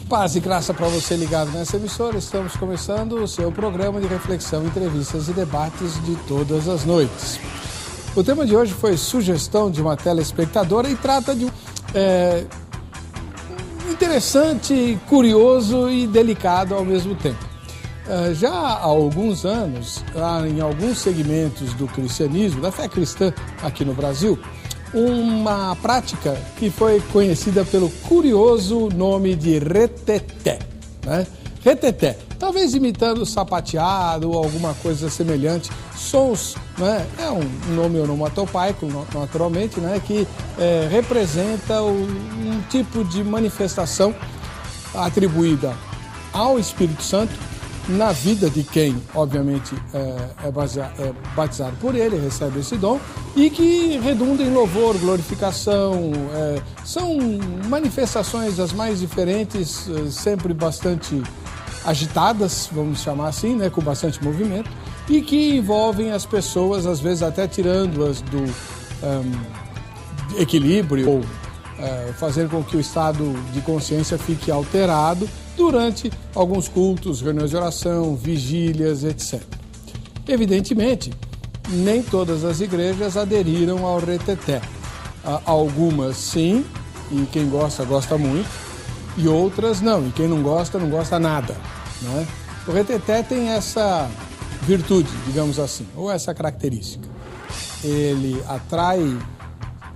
Paz e graça para você ligado nessa emissora. Estamos começando o seu programa de reflexão, entrevistas e debates de todas as noites. O tema de hoje foi sugestão de uma telespectadora e trata de um interessante, curioso e delicado ao mesmo tempo. Já há alguns anos, em alguns segmentos do cristianismo, da fé cristã aqui no Brasil, uma prática que foi conhecida pelo curioso nome de reteté, né? Reteté, talvez imitando sapateado ou alguma coisa semelhante, sons, né? É um nome onomatopaico, naturalmente, né? Que representa um tipo de manifestação atribuída ao Espírito Santo na vida de quem, obviamente, é batizado por ele, recebe esse dom, e que redunda em louvor, glorificação. São manifestações das mais diferentes, sempre bastante agitadas, vamos chamar assim, né, com bastante movimento, e que envolvem as pessoas, às vezes até tirando-as do equilíbrio, ou fazer com que o estado de consciência fique alterado durante alguns cultos, reuniões de oração, vigílias, etc. Evidentemente, nem todas as igrejas aderiram ao reteté. Algumas sim, e quem gosta, gosta muito, e outras não, e quem não gosta nada, né? O reteté tem essa virtude, digamos assim, ou essa característica. Ele atrai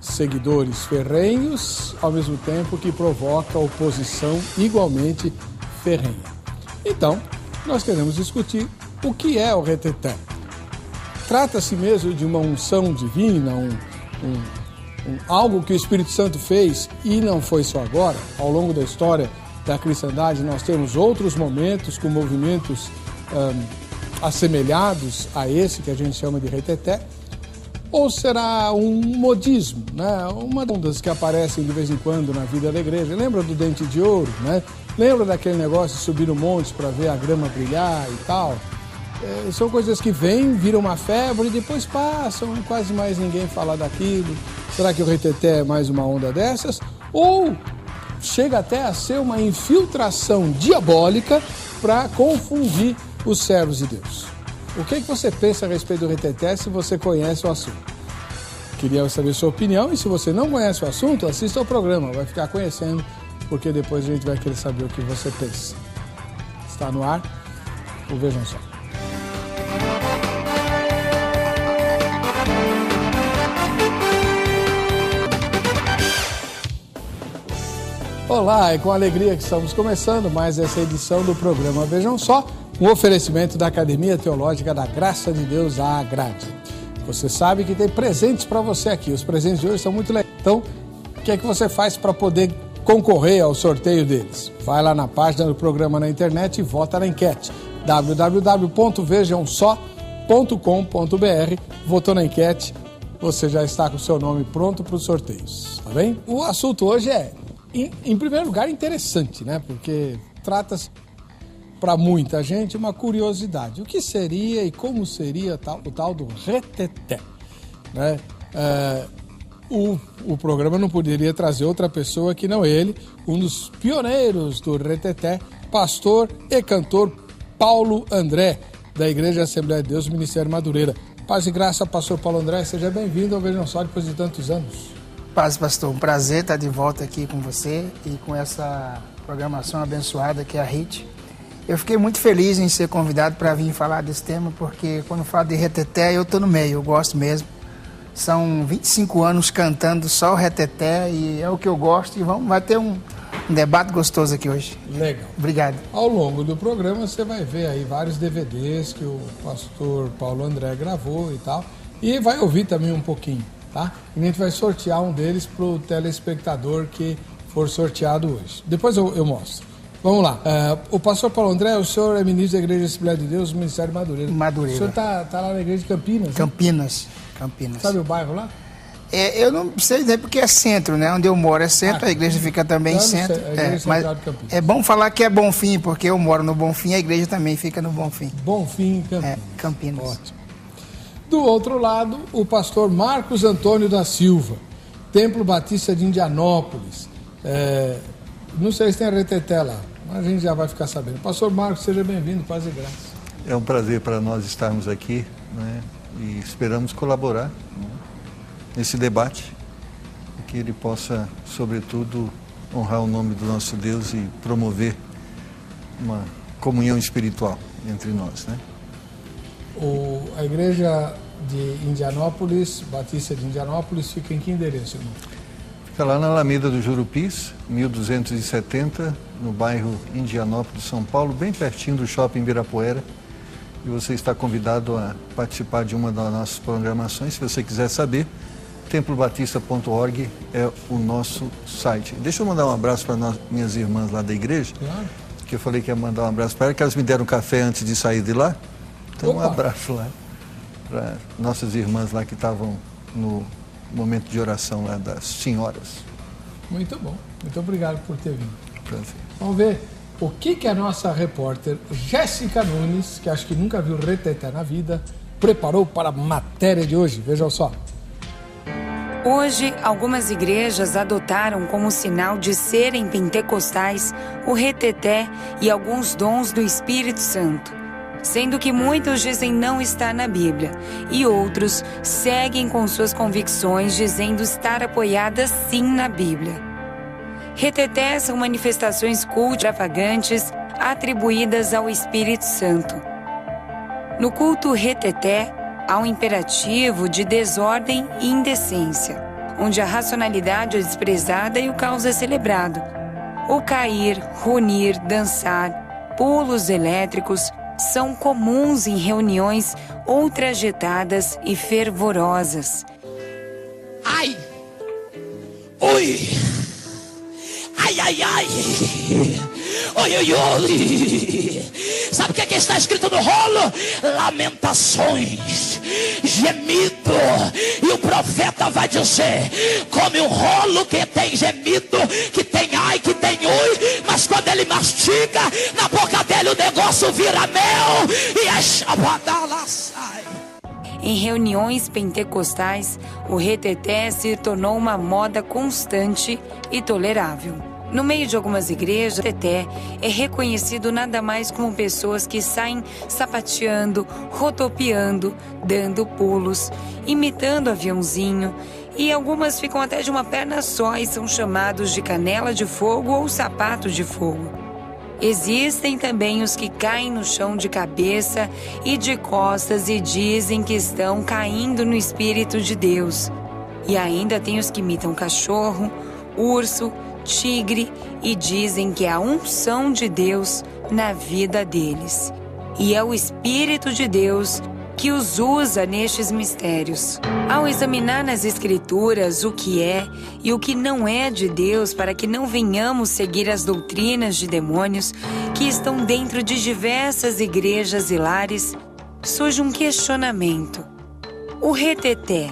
seguidores ferrenhos, ao mesmo tempo que provoca oposição igualmente ferrenha. Então, nós queremos discutir o que é o reteté. Trata-se mesmo de uma unção divina, algo que o Espírito Santo fez e não foi só agora. Ao longo da história da cristandade, nós temos outros momentos com movimentos assemelhados a esse que a gente chama de reteté. Ou será um modismo, né? Uma das ondas que aparecem de vez em quando na vida da igreja. Lembra do dente de ouro, né? Lembra daquele negócio de subir no monte para ver a grama brilhar e tal? São coisas que vêm, viram uma febre e depois passam, quase mais ninguém fala daquilo. Será que o reteté é mais uma onda dessas? Ou chega até a ser uma infiltração diabólica para confundir os servos de Deus? O que você pensa a respeito do reteté se você conhece o assunto? Queria saber sua opinião, e se você não conhece o assunto, assista ao programa, vai ficar conhecendo, porque depois a gente vai querer saber o que você pensa. Está no ar o Vejam Só. Olá, é com alegria que estamos começando mais essa edição do programa Vejam Só, um oferecimento da Academia Teológica da Graça de Deus, a Agrade. Você sabe que tem presentes para você aqui, os presentes de hoje são muito legais. Então, o que é que você faz para poder concorrer ao sorteio deles? Vai lá na página do programa na internet e vota na enquete, www.vejamsó.com.br. Votou na enquete, você já está com o seu nome pronto para os sorteios, tá bem? O assunto hoje é, em primeiro lugar, interessante, né? Porque trata-se, para muita gente, uma curiosidade. O que seria e como seria o tal do reteté, né? O programa não poderia trazer outra pessoa que não ele, um dos pioneiros do reteté, pastor e cantor Paulo André, da Igreja Assembleia de Deus, Ministério Madureira. Paz e graça, pastor Paulo André, seja bem-vindo ao Vejam Só depois de tantos anos. Paz, pastor, um prazer estar de volta aqui com você e com essa programação abençoada que é a HIT. Eu fiquei muito feliz em ser convidado para vir falar desse tema, porque quando falo de reteté, eu estou no meio, eu gosto mesmo. São 25 anos cantando só o reteté e é o que eu gosto, e vai ter um debate gostoso aqui hoje. Legal. Obrigado. Ao longo do programa você vai ver aí vários DVDs que o pastor Paulo André gravou e tal, e vai ouvir também um pouquinho, tá? E a gente vai sortear um deles para o telespectador que for sorteado hoje. Depois eu mostro. Vamos lá. O pastor Paulo André, o senhor é ministro da Igreja Assembleia de Deus, Ministério Madureira. Madureira. O senhor tá lá na igreja de Campinas? Campinas. Sabe o bairro lá? Eu não sei dizer porque é centro, né? Onde eu moro é centro, a igreja fica também centro. Mas é bom falar que é Bonfim, porque eu moro no Bonfim, a igreja também fica no Bonfim. Bonfim, Campinas. Campinas. Ótimo. Do outro lado, o pastor Marcos Antônio da Silva, Templo Batista de Indianópolis. Não sei se tem reteté lá, A gente já vai ficar sabendo. Pastor Marcos, seja bem-vindo, paz e graça. É um prazer para nós estarmos aqui, né? E esperamos colaborar, né, nesse debate, e que ele possa, sobretudo, honrar o nome do nosso Deus e promover uma comunhão espiritual entre nós, né? A igreja de Indianópolis, Batista de Indianópolis, fica em que endereço, irmão? Fica lá na Alameda do Jurupis, 1270, no bairro Indianópolis, São Paulo, bem pertinho do Shopping Ibirapuera. E você está convidado a participar de uma das nossas programações. Se você quiser saber, templobatista.org é o nosso site. Deixa eu mandar um abraço para minhas irmãs lá da igreja, Claro. que eu falei que ia mandar um abraço para elas, que elas me deram café antes de sair de lá. Então, Opa. um abraço lá para nossas irmãs lá que estavam no momento de oração lá das senhoras. Muito bom. Muito obrigado por ter vindo. Prazer. Vamos ver o que a nossa repórter Jéssica Nunes, que acho que nunca viu reteté na vida, preparou para a matéria de hoje. Vejam só. Hoje, algumas igrejas adotaram como sinal de serem pentecostais o reteté e alguns dons do Espírito Santo, sendo que muitos dizem não estar na Bíblia e outros seguem com suas convicções dizendo estar apoiadas sim na Bíblia. Reteté são manifestações culto extravagantes atribuídas ao Espírito Santo. No culto reteté, há um imperativo de desordem e indecência, onde a racionalidade é desprezada e o caos é celebrado. O cair, runir, dançar, pulos elétricos são comuns em reuniões ultrajetadas e fervorosas. Ai! Oi! Ai, ai, ai! Oi, oi, oi! Sabe o que está escrito no rolo? Lamentações, gemido. E o profeta vai dizer: come um rolo que tem gemido, que tem ai, que tem ui, mas quando ele mastiga, na boca dele o negócio vira mel e a chabadala sai. Em reuniões pentecostais, o reteté se tornou uma moda constante e tolerável. No meio de algumas igrejas, o reteté é reconhecido nada mais como pessoas que saem sapateando, rodopiando, dando pulos, imitando aviãozinho, e algumas ficam até de uma perna só e são chamados de canela de fogo ou sapato de fogo. Existem também os que caem no chão de cabeça e de costas e dizem que estão caindo no Espírito de Deus. E ainda tem os que imitam cachorro, urso, tigre e dizem que é a unção de Deus na vida deles. E é o Espírito de Deus que os usa nestes mistérios. Ao examinar nas Escrituras o que é e o que não é de Deus, para que não venhamos seguir as doutrinas de demônios que estão dentro de diversas igrejas e lares, surge um questionamento. O reteté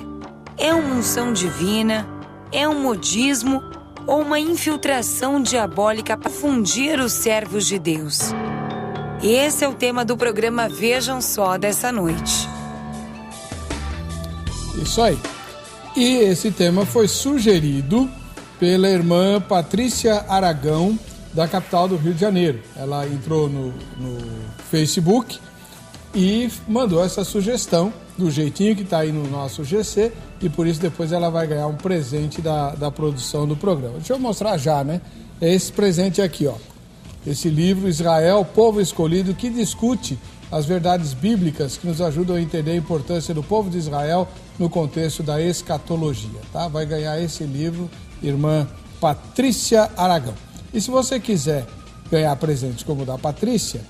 é uma unção divina? É um modismo? Ou uma infiltração diabólica para confundir os servos de Deus? Esse é o tema do programa Vejam Só dessa noite. Isso aí. E esse tema foi sugerido pela irmã Patrícia Aragão, da capital do Rio de Janeiro. Ela entrou no Facebook e mandou essa sugestão do jeitinho que está aí no nosso GC, e por isso depois ela vai ganhar um presente da produção do programa. Deixa eu mostrar já, né? É esse presente aqui, ó. Esse livro, Israel, Povo Escolhido, que discute as verdades bíblicas que nos ajudam a entender a importância do povo de Israel no contexto da escatologia, tá? Vai ganhar esse livro, irmã Patrícia Aragão. E se você quiser ganhar presentes como o da Patrícia,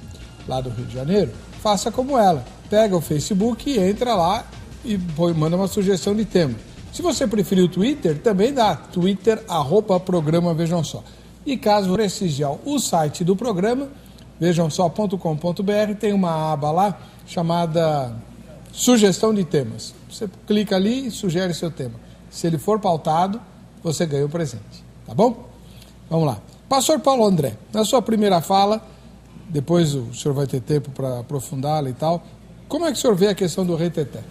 lá do Rio de Janeiro, faça como ela. Pega o Facebook e entra lá e manda uma sugestão de tema. Se você preferir o Twitter, também dá. Twitter, @programa Vejam Só. E caso prestigiar o site do programa, vejamsó.com.br, tem uma aba lá chamada Sugestão de Temas. Você clica ali e sugere seu tema. Se ele for pautado, você ganha o presente. Tá bom? Vamos lá. Pastor Paulo André, na sua primeira fala, depois o senhor vai ter tempo para aprofundá-la e tal, como é que o senhor vê a questão do reteté?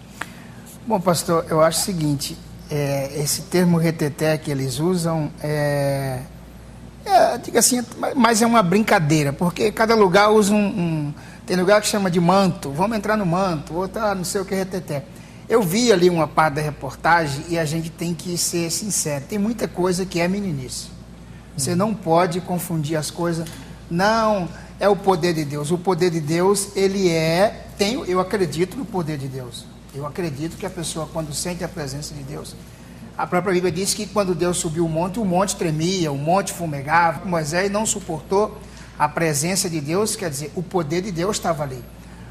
Bom, pastor, eu acho o seguinte, esse termo reteté que eles usam Diga assim, mas é uma brincadeira, porque cada lugar usa tem lugar que chama de manto, vamos entrar no manto, outro não sei o que, reteté. Eu vi ali uma parte da reportagem e a gente tem que ser sincero, tem muita coisa que é meninice. Você não pode confundir as coisas, não, é o poder de Deus. O poder de Deus, eu acredito no poder de Deus. Eu acredito que a pessoa, quando sente a presença de Deus, a própria Bíblia diz que quando Deus subiu o monte tremia, o monte fumegava. Moisés não suportou a presença de Deus, quer dizer, o poder de Deus estava ali.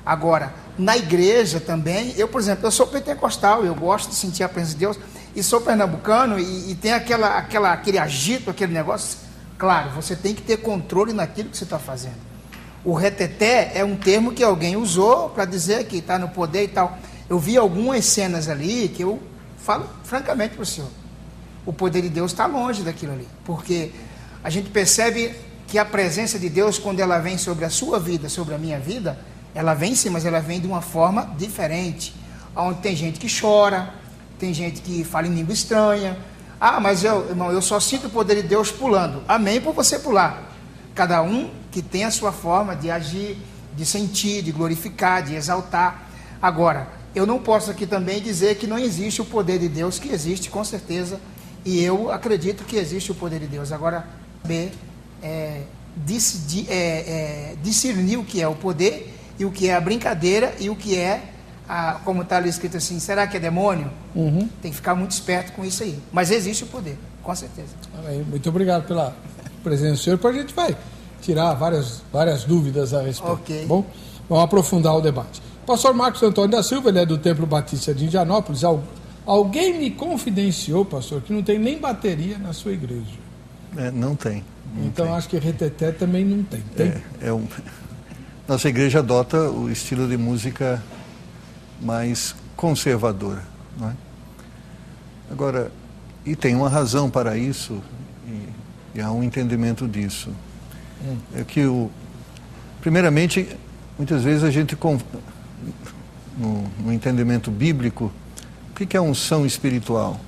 Agora, na igreja também, por exemplo, eu sou pentecostal, eu gosto de sentir a presença de Deus, e sou pernambucano, e tem aquele agito, aquele negócio. Claro, você tem que ter controle naquilo que você está fazendo. O reteté é um termo que alguém usou para dizer que está no poder e tal. Eu vi algumas cenas ali que eu falo francamente para o senhor, o poder de Deus está longe daquilo ali, porque a gente percebe que a presença de Deus, quando ela vem sobre a sua vida, sobre a minha vida, ela vem sim, mas ela vem de uma forma diferente, onde tem gente que chora, tem gente que fala em língua estranha. Mas irmão, eu só sinto o poder de Deus pulando. Amém por você pular. Cada um que tem a sua forma de agir, de sentir, de glorificar, de exaltar. Agora, eu não posso aqui também dizer que não existe o poder de Deus, que existe com certeza, e eu acredito que existe o poder de Deus. Agora, discernir o que é o poder e o que é a brincadeira e o que é, como está ali escrito assim, será que é demônio? Tem que ficar muito esperto com isso aí. Mas existe o poder, com certeza. Muito obrigado pela presença do senhor, depois a gente vai tirar várias dúvidas a respeito. Ok. Bom, vamos aprofundar o debate. Pastor Marcos Antônio da Silva, ele é do Templo Batista de Indianópolis. Alguém me confidenciou, pastor, que não tem nem bateria na sua igreja. Não tem. Então tem. Acho que reteté também não tem. Nossa igreja adota o estilo de música mais conservadora, não é? Agora, e tem uma razão para isso, e há um entendimento disso. É que primeiramente, muitas vezes a gente no entendimento bíblico, o que é unção espiritual?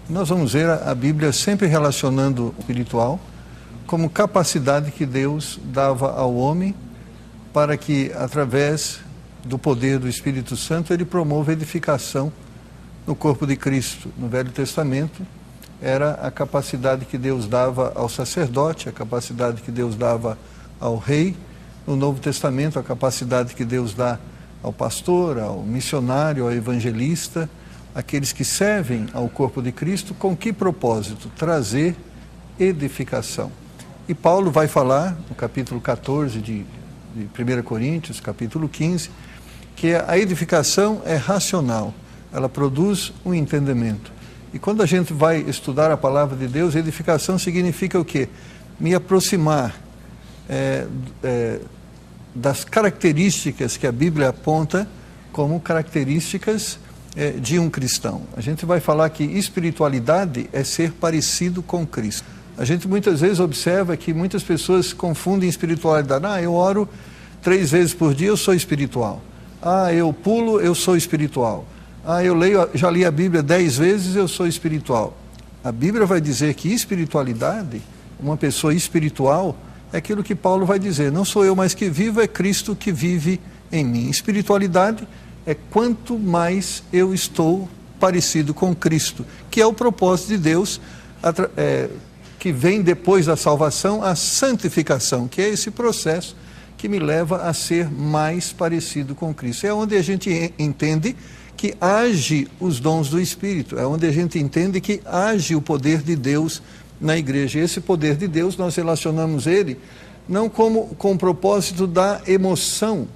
Nós vamos ver a Bíblia sempre relacionando o espiritual como capacidade que Deus dava ao homem para que, através do poder do Espírito Santo, ele promova a edificação no corpo de Cristo. No Velho Testamento, era a capacidade que Deus dava ao sacerdote, a capacidade que Deus dava ao rei. No Novo Testamento, a capacidade que Deus dá ao pastor, ao missionário, ao evangelista, aqueles que servem ao corpo de Cristo. Com que propósito? Trazer edificação. E Paulo vai falar, no capítulo 14 de 1 Coríntios, capítulo 15, que a edificação é racional, ela produz um entendimento. E quando a gente vai estudar a palavra de Deus, edificação significa o quê? Me aproximar das características que a Bíblia aponta como características de um cristão. A gente vai falar que espiritualidade é ser parecido com Cristo. A gente muitas vezes observa que muitas pessoas confundem espiritualidade. Eu oro 3 vezes por dia, eu sou espiritual. Eu pulo, eu sou espiritual. Já li a Bíblia 10 vezes, eu sou espiritual. A Bíblia vai dizer que espiritualidade, uma pessoa espiritual, é aquilo que Paulo vai dizer: não sou eu mais que vivo, é Cristo que vive em mim. Espiritualidade é quanto mais eu estou parecido com Cristo, que é o propósito de Deus, que vem depois da salvação, a santificação, que é esse processo que me leva a ser mais parecido com Cristo. É onde a gente entende que age os dons do Espírito, é onde a gente entende que age o poder de Deus na igreja. E esse poder de Deus, nós relacionamos ele não com o propósito da emoção.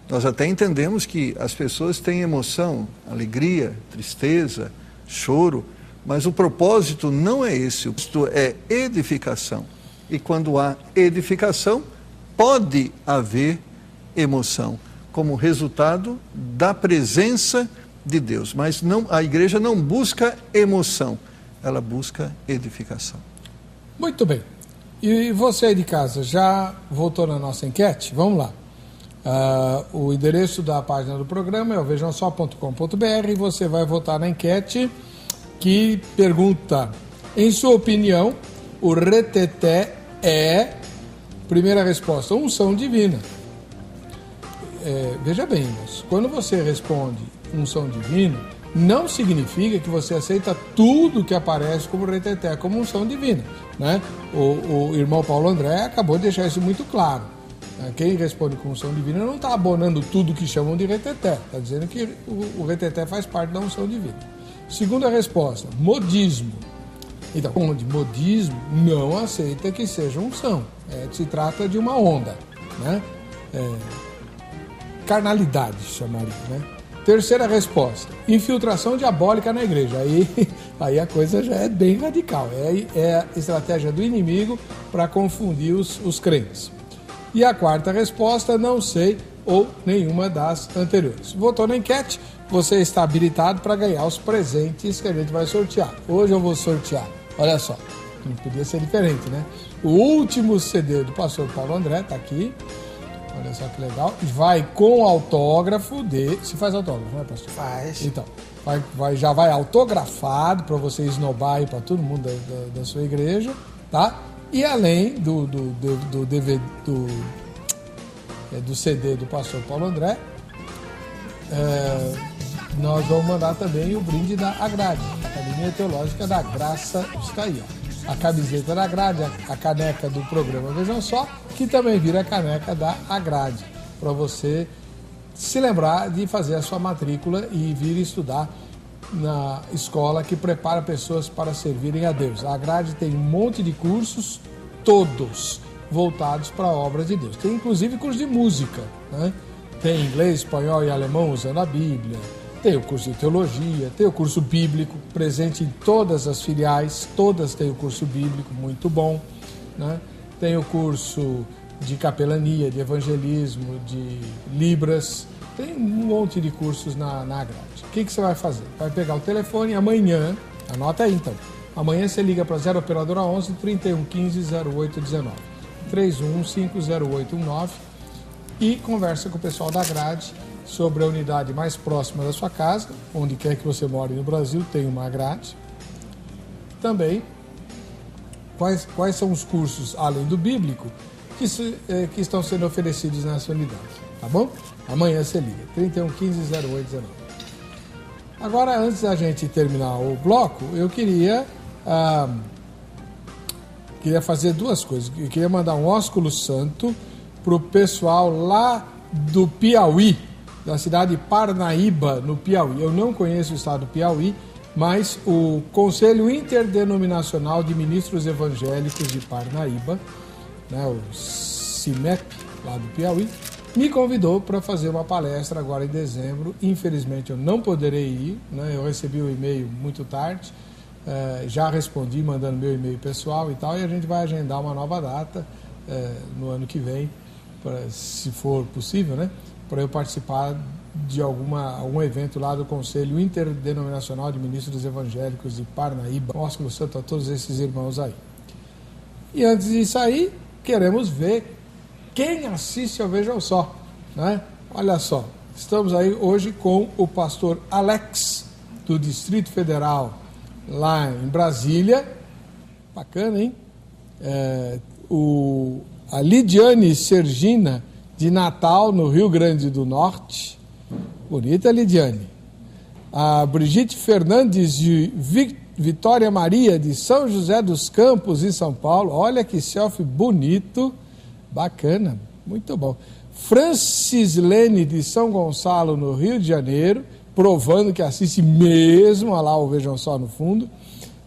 Nós até entendemos que as pessoas têm emoção, alegria, tristeza, choro, mas o propósito não é esse, isto é edificação. E quando há edificação, pode haver emoção, como resultado da presença de Deus. Mas a igreja não busca emoção, ela busca edificação. Muito bem. E você aí de casa, já voltou na nossa enquete? Vamos lá. O endereço da página do programa é o vejamsó.com.br e você vai votar na enquete que pergunta: em sua opinião, O reteté é, primeira resposta, unção divina. Veja bem, mas quando você responde unção divina, não significa que você aceita tudo que aparece como reteté, como unção divina, né? O irmão Paulo André acabou de deixar isso muito claro. Quem responde com unção divina não está abonando tudo que chamam de reteté, está dizendo que o reteté faz parte da unção divina. Segunda resposta, modismo. Então, onde modismo não aceita que seja unção, se trata de uma onda, né? Carnalidade, chamaria, né? Terceira resposta, infiltração diabólica na igreja. Aí a coisa já é bem radical. É a estratégia do inimigo para confundir os crentes. E a quarta resposta, não sei ou nenhuma das anteriores. Votou na enquete, você está habilitado para ganhar os presentes que a gente vai sortear. Hoje eu vou sortear, olha só, não podia ser diferente, né? O último CD do pastor Paulo André, está aqui. Olha só que legal. Vai com autógrafo de... Se faz autógrafo, não é, pastor? Faz. Então, já vai autografado para você esnobar aí para todo mundo da sua igreja, tá? E além do DVD, do CD do pastor Paulo André, nós vamos mandar também o brinde da Agrade, Academia Teológica da Graça. Está aí, ó. A camiseta da Agrade, a caneca do programa Vejam Só, que também vira a caneca da Agrade, para você se lembrar de fazer a sua matrícula e vir estudar na escola que prepara pessoas para servirem a Deus. A Agrade tem um monte de cursos, todos voltados para a obra de Deus. Tem inclusive curso de música, né? Tem inglês, espanhol e alemão usando a Bíblia. Tem o curso de teologia, tem o curso bíblico, presente em todas as filiais, todas têm o curso bíblico, muito bom, né? Tem o curso de capelania, de evangelismo, de libras, tem um monte de cursos na grade. O que você vai fazer? Vai pegar o telefone amanhã, anota aí então, amanhã você liga para 0 Operadora 11 3115 0819, 3150819 e conversa com o pessoal da grade sobre a unidade mais próxima da sua casa, onde quer que você more no Brasil, tem uma grade. Também, quais são os cursos, além do bíblico, que estão sendo oferecidos nessa unidade, tá bom? Amanhã você liga, 3115-0819. Agora, antes da gente terminar o bloco, eu queria fazer duas coisas. Eu queria mandar um ósculo santo para o pessoal lá do Piauí, da cidade de Parnaíba, no Piauí. Eu não conheço o estado do Piauí, mas o Conselho Interdenominacional de Ministros Evangélicos de Parnaíba, né, o CIMEP, lá do Piauí, me convidou para fazer uma palestra agora em dezembro. Infelizmente eu não poderei ir, né, eu recebi o e-mail muito tarde, já respondi mandando meu e-mail pessoal e tal, e a gente vai agendar uma nova data no ano que vem, se for possível, né, para eu participar de algum evento lá do Conselho Interdenominacional de Ministros Evangélicos de Parnaíba. Ósculo santo a todos esses irmãos aí. E antes de sair, queremos ver quem assiste ao Vejam Só, né? Olha só, estamos aí hoje com o pastor Alex, do Distrito Federal, lá em Brasília. Bacana, hein? A Lidiane Sergina, de Natal, no Rio Grande do Norte. Bonita, Lidiane. A Brigitte Fernandes, de Vitória Maria, de São José dos Campos, em São Paulo. Olha que selfie bonito. Bacana, muito bom. Francis Lene, de São Gonçalo, no Rio de Janeiro, provando que assiste mesmo. Olha lá o Vejam Só no fundo,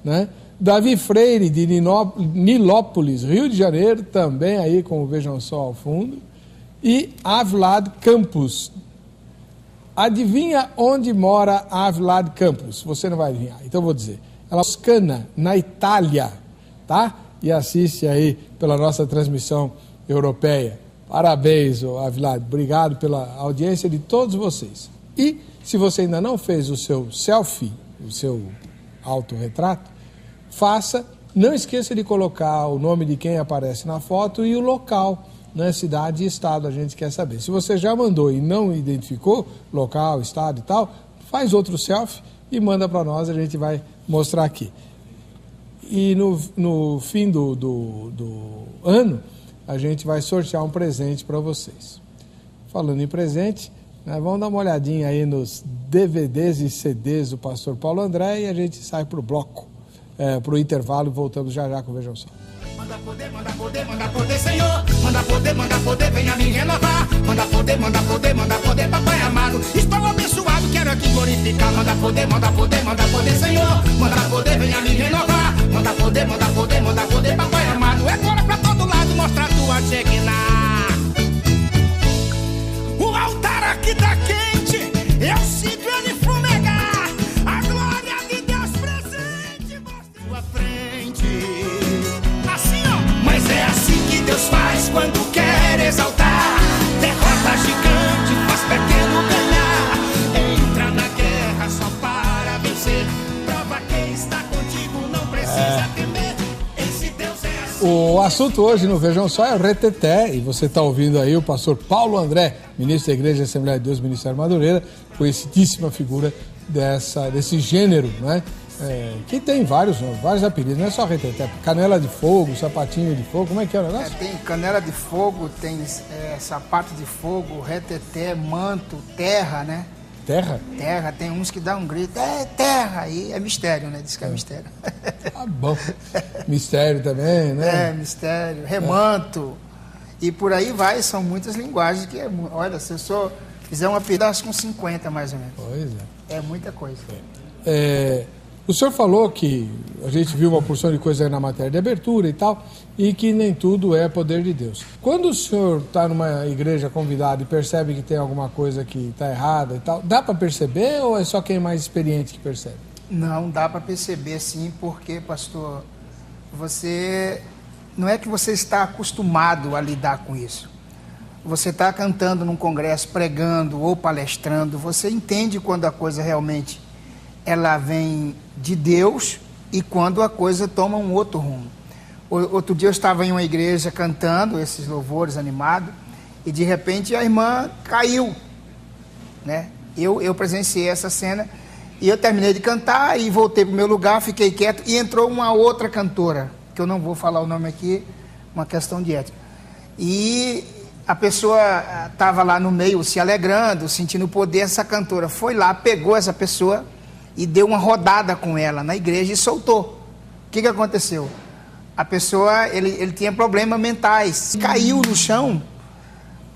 né? Davi Freire, de Nilópolis, Rio de Janeiro, também aí com o Vejam Só ao fundo. E Avlad Campos. Adivinha onde mora Avlad Campos? Você não vai adivinhar, então eu vou dizer. Ela é Toscana, na Itália, tá? E assiste aí pela nossa transmissão europeia. Parabéns, Avlad. Obrigado pela audiência de todos vocês. E se você ainda não fez o seu selfie, o seu autorretrato, faça. Não esqueça de colocar o nome de quem aparece na foto e o local, né, cidade e estado, a gente quer saber. Se você já mandou e não identificou local, estado e tal, faz outro selfie e manda para nós, a gente vai mostrar aqui. E no fim do ano, a gente vai sortear um presente para vocês. Falando em presente, né, vamos dar uma olhadinha aí nos DVDs e CDs do pastor Paulo André e a gente sai para o bloco, para o intervalo e voltamos já com o Vejam Só. Manda poder, Senhor. Manda poder, venha me renovar. Manda poder, papai amado. Estou abençoado, quero aqui glorificar. Manda poder, Senhor. Manda poder, venha me renovar. Manda poder, papai amado. É glória pra todo lado, mostra a tua digna. O altar aqui tá quente, eu sinto ele fumegar. A glória de Deus presente mostra tua frente. Assim, ó. Mas é assim que Deus faz quando quer exaltar. Derrota gigante, faz pequeno ganhar. Entra na guerra só para vencer. Prova quem está contigo, não precisa temer. Esse Deus é assim. O assunto hoje no Vejam Só é o reteté, e você está ouvindo aí o pastor Paulo André, ministro da Igreja Assembleia de Deus, Ministério Madureira, conhecidíssima figura desse gênero, né? Que tem vários apelidos, não é só reteté, canela de fogo, sapatinho de fogo, como é que é o negócio? Tem canela de fogo, tem sapato de fogo, reteté, manto, terra, né? Terra? Terra, tem uns que dão um grito, terra, aí é mistério, né? Diz que é mistério. Ah, bom. Mistério também, né? Mistério, remanto, e por aí vai, são muitas linguagens que, olha, se eu só fizer uma pedaço com 50 mais ou menos. Pois é. É muita coisa. O senhor falou que a gente viu uma porção de coisa aí na matéria de abertura e tal, e que nem tudo é poder de Deus. Quando o senhor está numa igreja convidado e percebe que tem alguma coisa que está errada e tal, dá para perceber ou é só quem é mais experiente que percebe? Não, dá para perceber sim, porque, pastor, não é que você está acostumado a lidar com isso. Você está cantando num congresso, pregando ou palestrando, você entende quando a coisa realmente ela vem de Deus e quando a coisa toma um outro rumo. Outro dia eu estava em uma igreja cantando esses louvores animados e de repente a irmã caiu, né? Eu presenciei essa cena e eu terminei de cantar e voltei para o meu lugar, fiquei quieto e entrou uma outra cantora, que eu não vou falar o nome aqui, uma questão de ética. E a pessoa estava lá no meio se alegrando, sentindo o poder. Essa cantora foi lá, pegou essa pessoa e deu uma rodada com ela na igreja e soltou. O que aconteceu? A pessoa, ele tinha problemas mentais, caiu no chão,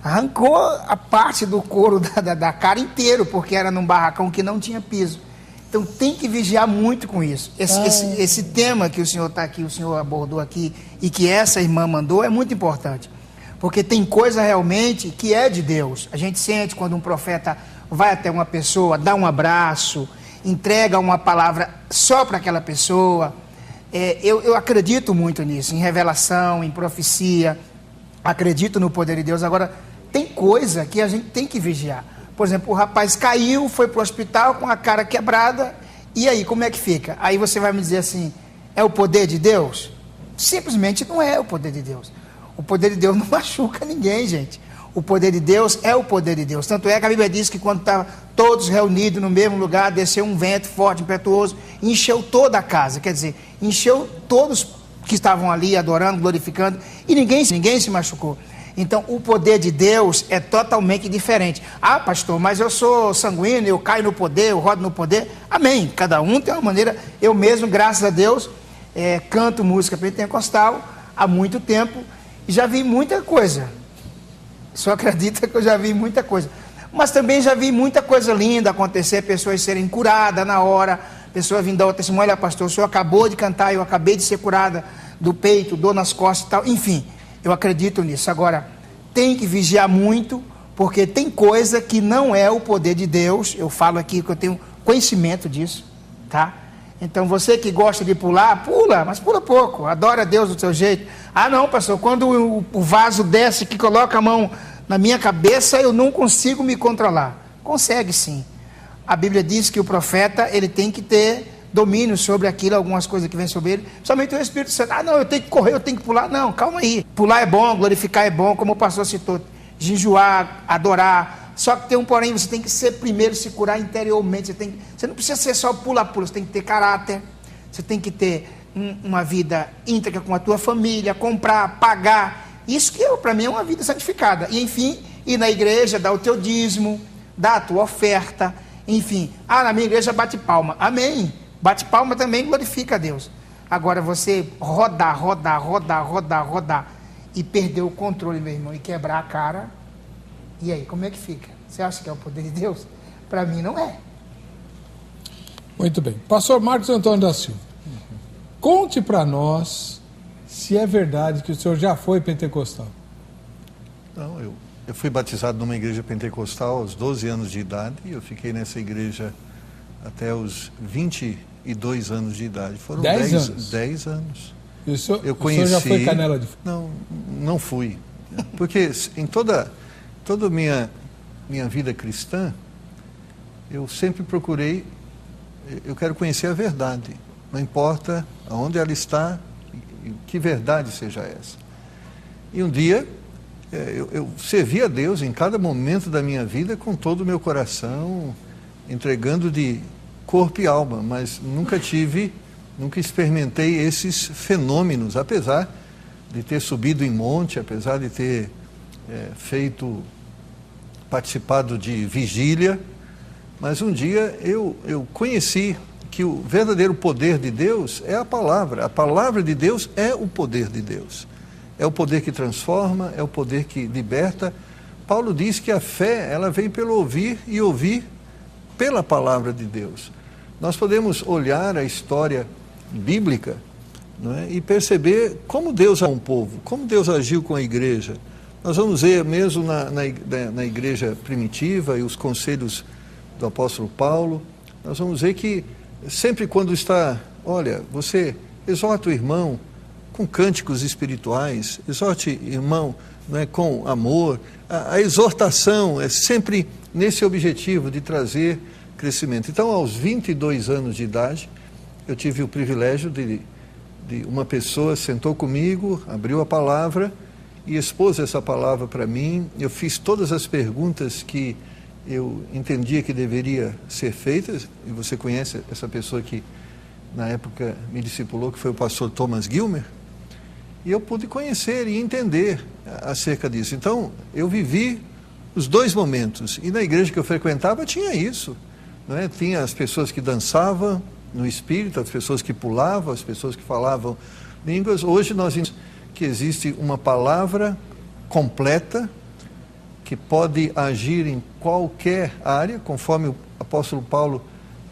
arrancou a parte do couro da cara inteiro, porque era num barracão que não tinha piso. Então tem que vigiar muito com isso. Esse tema que o senhor está aqui, o senhor abordou aqui, e que essa irmã mandou, é muito importante. Porque tem coisa realmente que é de Deus. A gente sente quando um profeta vai até uma pessoa, dá um abraço, entrega uma palavra só para aquela pessoa. Eu acredito muito nisso, em revelação, em profecia, acredito no poder de Deus. Agora, tem coisa que a gente tem que vigiar. Por exemplo, o rapaz caiu, foi para o hospital com a cara quebrada, e aí, como é que fica? Aí você vai me dizer assim, é o poder de Deus? Simplesmente não é o poder de Deus. O poder de Deus não machuca ninguém, gente. O poder de Deus é o poder de Deus. Tanto é que a Bíblia diz que quando estavam todos reunidos no mesmo lugar, desceu um vento forte, impetuoso, e encheu toda a casa. Quer dizer, encheu todos que estavam ali adorando, glorificando, e ninguém se machucou. Então, o poder de Deus é totalmente diferente. Ah, pastor, mas eu sou sanguíneo, eu caio no poder, eu rodo no poder. Amém. Cada um tem uma maneira. Eu mesmo, graças a Deus, canto música pentecostal há muito tempo e já vi muita coisa. Só acredita que eu já vi muita coisa. Mas também já vi muita coisa linda acontecer, pessoas serem curadas na hora, pessoas vindo dar o testemunho, olha pastor, o senhor acabou de cantar, eu acabei de ser curada do peito, dor nas costas e tal. Enfim, eu acredito nisso. Agora, tem que vigiar muito, porque tem coisa que não é o poder de Deus. Eu falo aqui que eu tenho conhecimento disso, tá? Então, você que gosta de pular, pula, mas pula pouco, adora a Deus do seu jeito. Ah, não, pastor, quando o vaso desce, que coloca a mão na minha cabeça, eu não consigo me controlar. Consegue sim. A Bíblia diz que o profeta, ele tem que ter domínio sobre aquilo, algumas coisas que vêm sobre ele, somente o Espírito Santo. Ah, não, eu tenho que correr, eu tenho que pular. Não, calma aí. Pular é bom, glorificar é bom, como o pastor citou, jejuar, adorar. Só que tem um porém, você tem que ser primeiro se curar interiormente. Você não precisa ser só pula-pula, você tem que ter caráter, você tem que ter uma vida íntegra com a tua família, comprar, pagar. Isso que para mim é uma vida santificada. E enfim, ir na igreja, dar o teu dízimo, dar a tua oferta, enfim. Na minha igreja bate palma. Amém. Bate palma também glorifica a Deus. Agora você rodar e perder o controle, meu irmão, e quebrar a cara, e aí, como é que fica? Você acha que é o poder de Deus? Para mim não é. Muito bem. Pastor Marcos Antônio da Silva, conte para nós se é verdade que o senhor já foi pentecostal. Não, eu fui batizado numa igreja pentecostal aos 12 anos de idade, e eu fiquei nessa igreja até os 22 anos de idade. Foram 10 anos. 10 anos. E o senhor já foi Canela de Fogo? Não fui. Porque em toda a minha vida cristã, eu sempre procurei, eu quero conhecer a verdade. Não importa aonde ela está, que verdade seja essa. E um dia, eu servi a Deus em cada momento da minha vida com todo o meu coração, entregando de corpo e alma, mas nunca experimentei esses fenômenos, apesar de ter subido em monte, apesar de ter participado de vigília, mas um dia eu conheci que o verdadeiro poder de Deus é a palavra de Deus é o poder de Deus, é o poder que transforma, é o poder que liberta. Paulo diz que a fé, ela vem pelo ouvir e ouvir pela palavra de Deus. Nós podemos olhar a história bíblica, não é, e perceber como Deus é um povo, como Deus agiu com a igreja. Nós vamos ver mesmo na igreja primitiva e os conselhos do apóstolo Paulo, nós vamos ver que sempre quando está, olha, você exorta o irmão com cânticos espirituais, exorte o irmão, não é, com amor. A exortação é sempre nesse objetivo de trazer crescimento. Então, aos 22 anos de idade, eu tive o privilégio de uma pessoa sentou comigo, abriu a palavra e expôs essa palavra para mim. Eu fiz todas as perguntas que eu entendia que deveria ser feitas, e você conhece essa pessoa que na época me discipulou, que foi o pastor Thomas Gilmer, e eu pude conhecer e entender acerca disso. Então, eu vivi os dois momentos, e na igreja que eu frequentava tinha isso, não é? Tinha as pessoas que dançavam no espírito, as pessoas que pulavam, as pessoas que falavam línguas. Hoje nós vimos que existe uma palavra completa que pode agir em qualquer área, conforme o apóstolo Paulo,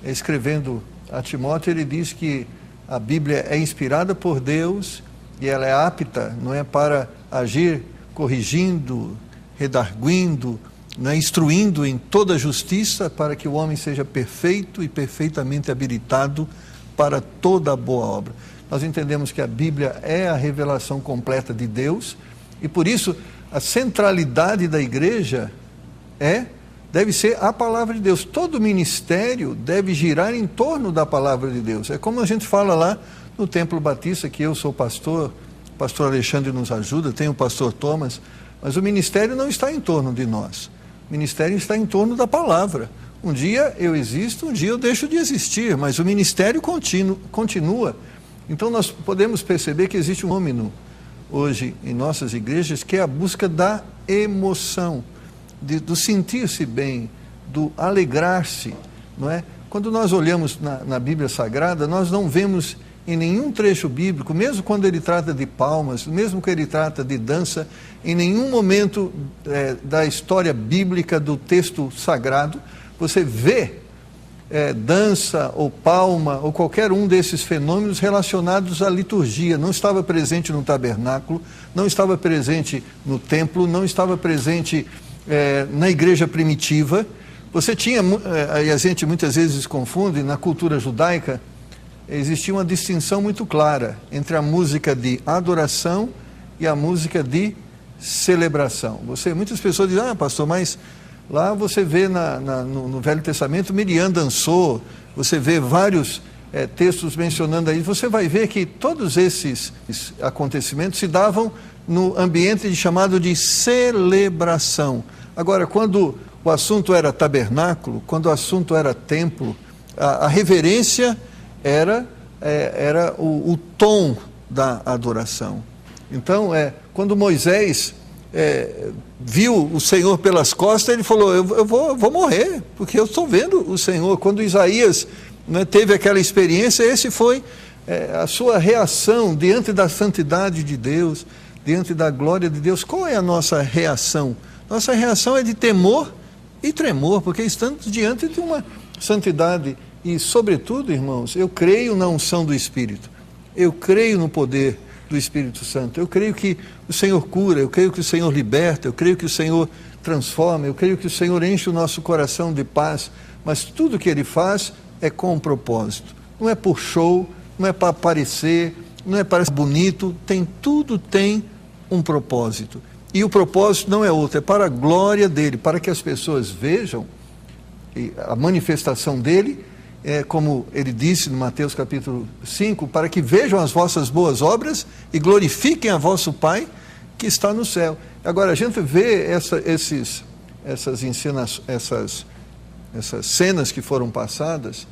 escrevendo a Timóteo, ele diz que a Bíblia é inspirada por Deus e ela é apta, não é, para agir corrigindo, redarguindo, né, instruindo em toda justiça, para que o homem seja perfeito e perfeitamente habilitado para toda boa obra. Nós entendemos que a Bíblia é a revelação completa de Deus, e por isso a centralidade da igreja deve ser a palavra de Deus. Todo ministério deve girar em torno da palavra de Deus. É como a gente fala lá no Templo Batista, que eu sou pastor, o pastor Alexandre nos ajuda, tem o pastor Thomas, mas o ministério não está em torno de nós. O ministério está em torno da palavra. Um dia eu existo, um dia eu deixo de existir, mas o ministério continua. Então nós podemos perceber que existe um fenômeno hoje em nossas igrejas, que é a busca da emoção, do sentir-se bem, do alegrar-se, não é? Quando nós olhamos na Bíblia Sagrada, nós não vemos em nenhum trecho bíblico, mesmo quando ele trata de palmas, mesmo que ele trata de dança, em nenhum momento da história bíblica do texto sagrado, você vê dança ou palma ou qualquer um desses fenômenos relacionados à liturgia. Não estava presente no tabernáculo, não estava presente no templo, não estava presente na igreja primitiva. Você tinha, e a gente muitas vezes confunde, na cultura judaica, existia uma distinção muito clara entre a música de adoração e a música de celebração. Muitas pessoas dizem, pastor, mas lá você vê no Velho Testamento, Miriam dançou, você vê vários textos mencionando aí, você vai ver que todos esses acontecimentos se davam no ambiente chamado de celebração. Agora, quando o assunto era tabernáculo, quando o assunto era templo, a reverência era era o tom da adoração. Então, quando Moisés viu o Senhor pelas costas, ele falou, eu vou morrer, porque eu estou vendo o Senhor. Quando Isaías, né, teve aquela experiência, esse foi a sua reação diante da santidade de Deus, diante da glória de Deus. Qual é a nossa reação? Nossa reação é de temor e tremor, porque estamos diante de uma santidade. E, sobretudo, irmãos, eu creio na unção do Espírito, eu creio no poder do Espírito Santo, eu creio que o Senhor cura, eu creio que o Senhor liberta, eu creio que o Senhor transforma, eu creio que o Senhor enche o nosso coração de paz, mas tudo que Ele faz é com um propósito, não é por show, não é para aparecer, não é para ser bonito, tudo tem um propósito, e o propósito não é outro, é para a glória dEle, para que as pessoas vejam a manifestação dEle, como ele disse no Mateus capítulo 5, para que vejam as vossas boas obras e glorifiquem a vosso Pai que está no céu. Agora, a gente vê essas cenas que foram passadas,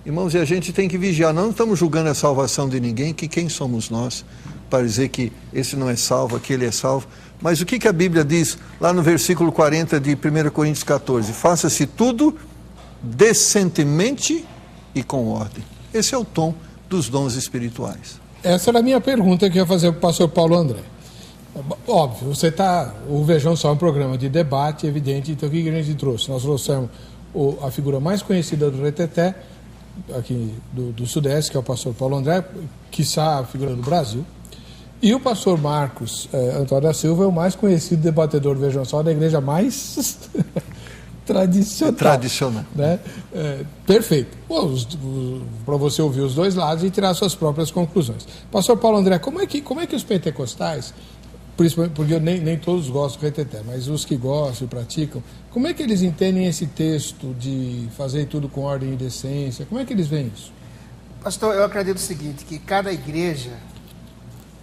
irmãos, e a gente tem que vigiar. Não estamos julgando a salvação de ninguém, que quem somos nós para dizer que esse não é salvo, aquele é salvo. Mas o que a Bíblia diz lá no versículo 40 de 1 Coríntios 14? Faça-se tudo decentemente e com ordem. Esse é o tom dos dons espirituais. Essa era a minha pergunta que eu ia fazer para o pastor Paulo André. Óbvio, o Vejam Só é um programa de debate, evidente, então o que a gente trouxe? Nós trouxemos a figura mais conhecida do Reteté, aqui do Sudeste, que é o pastor Paulo André, quiçá a figura do Brasil, e o pastor Marcos Antônio da Silva é o mais conhecido debatedor do Vejam Só da igreja mais tradicional. Né? Perfeito. Para você ouvir os dois lados e tirar suas próprias conclusões. Pastor Paulo André, como é que os pentecostais, principalmente porque nem todos gostam do reteté, mas os que gostam e praticam, como é que eles entendem esse texto de fazer tudo com ordem e decência? Como é que eles veem isso? Pastor, eu acredito o seguinte, que cada igreja,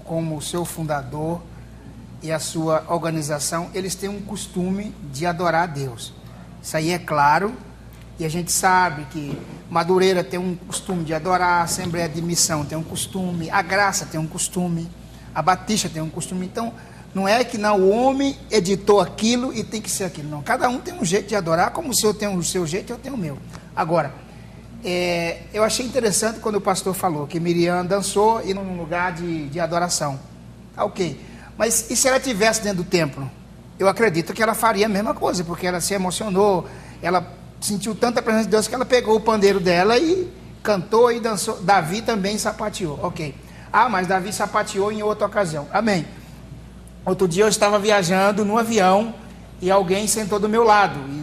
como o seu fundador e a sua organização, eles têm um costume de adorar a Deus. Isso aí é claro, e a gente sabe que Madureira tem um costume de adorar, a Assembleia de Missão tem um costume, a Graça tem um costume, a Batista tem um costume. Então, não é que o homem editou aquilo e tem que ser aquilo, não. Cada um tem um jeito de adorar, como o senhor tem o seu jeito, eu tenho o meu. Agora, eu achei interessante quando o pastor falou que Miriam dançou e num lugar de adoração. Ok, mas e se ela estivesse dentro do templo? Eu acredito que ela faria a mesma coisa, porque ela se emocionou, ela sentiu tanta presença de Deus que ela pegou o pandeiro dela e cantou e dançou. Davi também sapateou, ok. Mas Davi sapateou em outra ocasião, amém. Outro dia eu estava viajando no avião e alguém sentou do meu lado e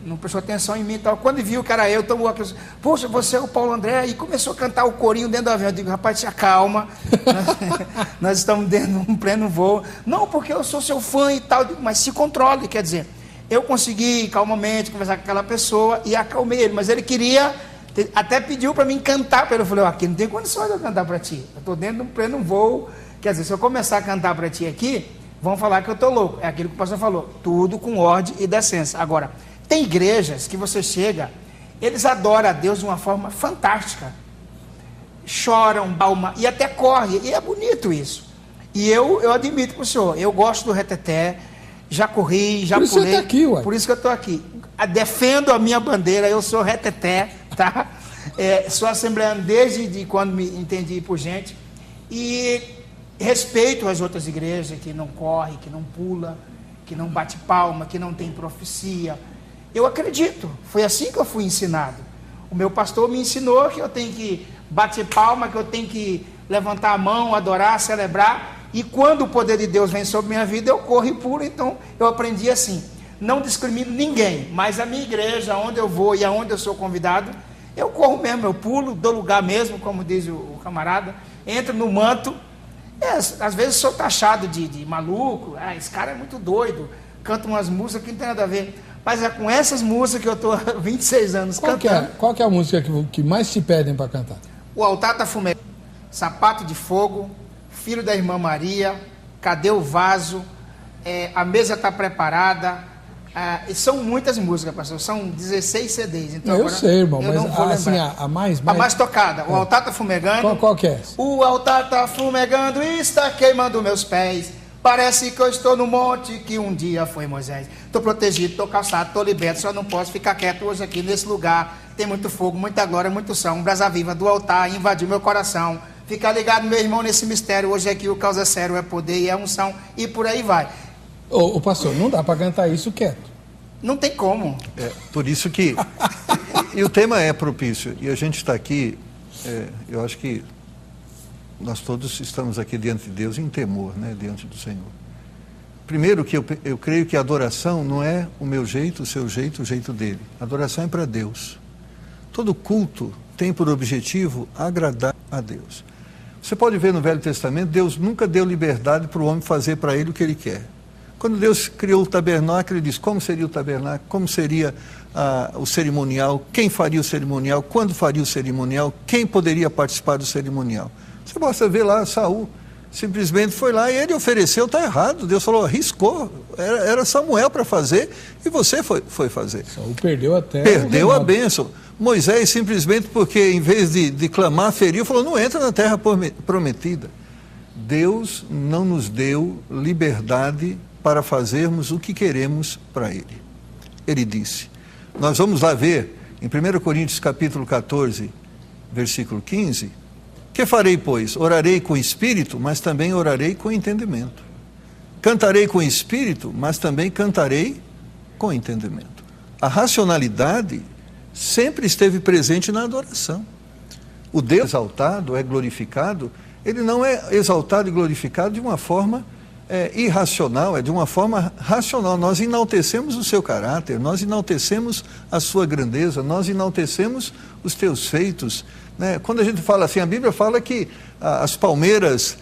não prestou atenção em mim e tal. Quando viu que era eu, tomou aquilo, poxa, você é o Paulo André, e começou a cantar o corinho dentro do avião. Eu digo, rapaz, se acalma, nós estamos dentro de um pleno voo. Não, porque eu sou seu fã e tal. Eu digo, mas se controle, quer dizer, eu consegui calmamente conversar com aquela pessoa e acalmei ele, mas ele queria, até pediu para mim cantar para ele. Eu falei, aqui não tem condições de eu cantar para ti, eu estou dentro de um pleno voo, quer dizer, se eu começar a cantar para ti aqui, vão falar que eu estou louco. É aquilo que o pastor falou, tudo com ordem e decência. Agora, tem igrejas que você chega, eles adoram a Deus de uma forma fantástica. Choram, balma e até corre. E é bonito isso. E eu admito para o senhor, eu gosto do reteté, já corri, já pulei. Por isso você está aqui, ué. Por isso que eu estou aqui. Defendo a minha bandeira, eu sou reteté, tá? Sou assembleano desde quando me entendi por gente. E respeito as outras igrejas que não corre, que não pula, que não bate palma, que não tem profecia. Eu acredito, foi assim que eu fui ensinado. O meu pastor me ensinou que eu tenho que bater palma, que eu tenho que levantar a mão, adorar, celebrar, e quando o poder de Deus vem sobre minha vida, eu corro e pulo. Então eu aprendi assim, não discrimino ninguém, mas a minha igreja, onde eu vou e aonde eu sou convidado, eu corro mesmo, eu pulo, dou lugar mesmo, como diz o camarada, entro no manto. Às vezes sou taxado de maluco, esse cara é muito doido, canta umas músicas que não tem nada a ver. Mas é com essas músicas que eu estou há 26 anos cantando. Qual que é a música que mais te pedem para cantar? O Altar está fumegando, Sapato de Fogo, Filho da Irmã Maria, Cadê o Vaso, A Mesa Está Preparada, E são muitas músicas, pastor, são 16 CDs. Então eu sei, irmão, eu mas não vou assim, lembrar. a mais... A mais tocada, o altar tá fumegando. Qual que é essa? O altar tá fumegando e está queimando meus pés. Parece que eu estou no monte que um dia foi Moisés. Estou protegido, estou calçado, estou liberto, só não posso ficar quieto hoje aqui nesse lugar. Tem muito fogo, muita glória, muito som. Brasa viva do altar invadiu meu coração. Fica ligado, meu irmão, nesse mistério. Hoje aqui o causa sério é poder e é unção e por aí vai. Ô pastor, não dá para cantar isso quieto. Não tem como. Por isso que... E o tema é propício. E a gente está aqui, eu acho que nós todos estamos aqui diante de Deus em temor, né, diante do Senhor. Primeiro que eu creio que a adoração não é o meu jeito, o seu jeito, o jeito dele. A adoração é para Deus. Todo culto tem por objetivo agradar a Deus. Você pode ver no Velho Testamento, Deus nunca deu liberdade para o homem fazer para ele o que ele quer. Quando Deus criou o tabernáculo, ele disse como seria o tabernáculo, como seria o cerimonial, quem faria o cerimonial, quando faria o cerimonial, quem poderia participar do cerimonial. Você basta ver lá, Saul simplesmente foi lá e ele ofereceu, está errado. Deus falou, arriscou, era Samuel para fazer e você foi fazer. Saul perdeu até. Perdeu a bênção. Moisés simplesmente porque em vez de clamar, feriu, falou, não entra na terra prometida. Deus não nos deu liberdade para fazermos o que queremos para Ele. Ele disse, nós vamos lá ver em 1 Coríntios capítulo 14, versículo 15, que farei, pois? Orarei com espírito, mas também orarei com entendimento. Cantarei com espírito, mas também cantarei com entendimento. A racionalidade sempre esteve presente na adoração. O Deus exaltado é glorificado, ele não é exaltado e glorificado de uma forma irracional, é de uma forma racional. Nós enaltecemos o seu caráter, nós enaltecemos a sua grandeza, nós enaltecemos os teus feitos, né? Quando a gente fala assim, a Bíblia fala que as palmeiras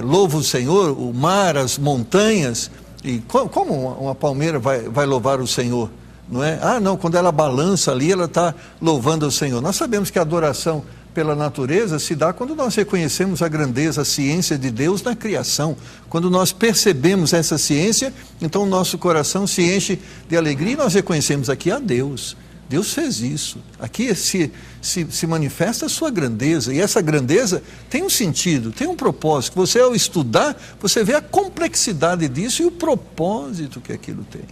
louvam o Senhor, o mar, as montanhas, e como uma palmeira vai louvar o Senhor? Não é? Não, quando ela balança ali, ela está louvando o Senhor. Nós sabemos que a adoração pela natureza se dá quando nós reconhecemos a grandeza, a ciência de Deus na criação. Quando nós percebemos essa ciência, então o nosso coração se enche de alegria e nós reconhecemos aqui a Deus. Deus fez isso. Aqui se manifesta a sua grandeza, e essa grandeza tem um sentido, tem um propósito. Você, ao estudar, você vê a complexidade disso e o propósito que aquilo tem.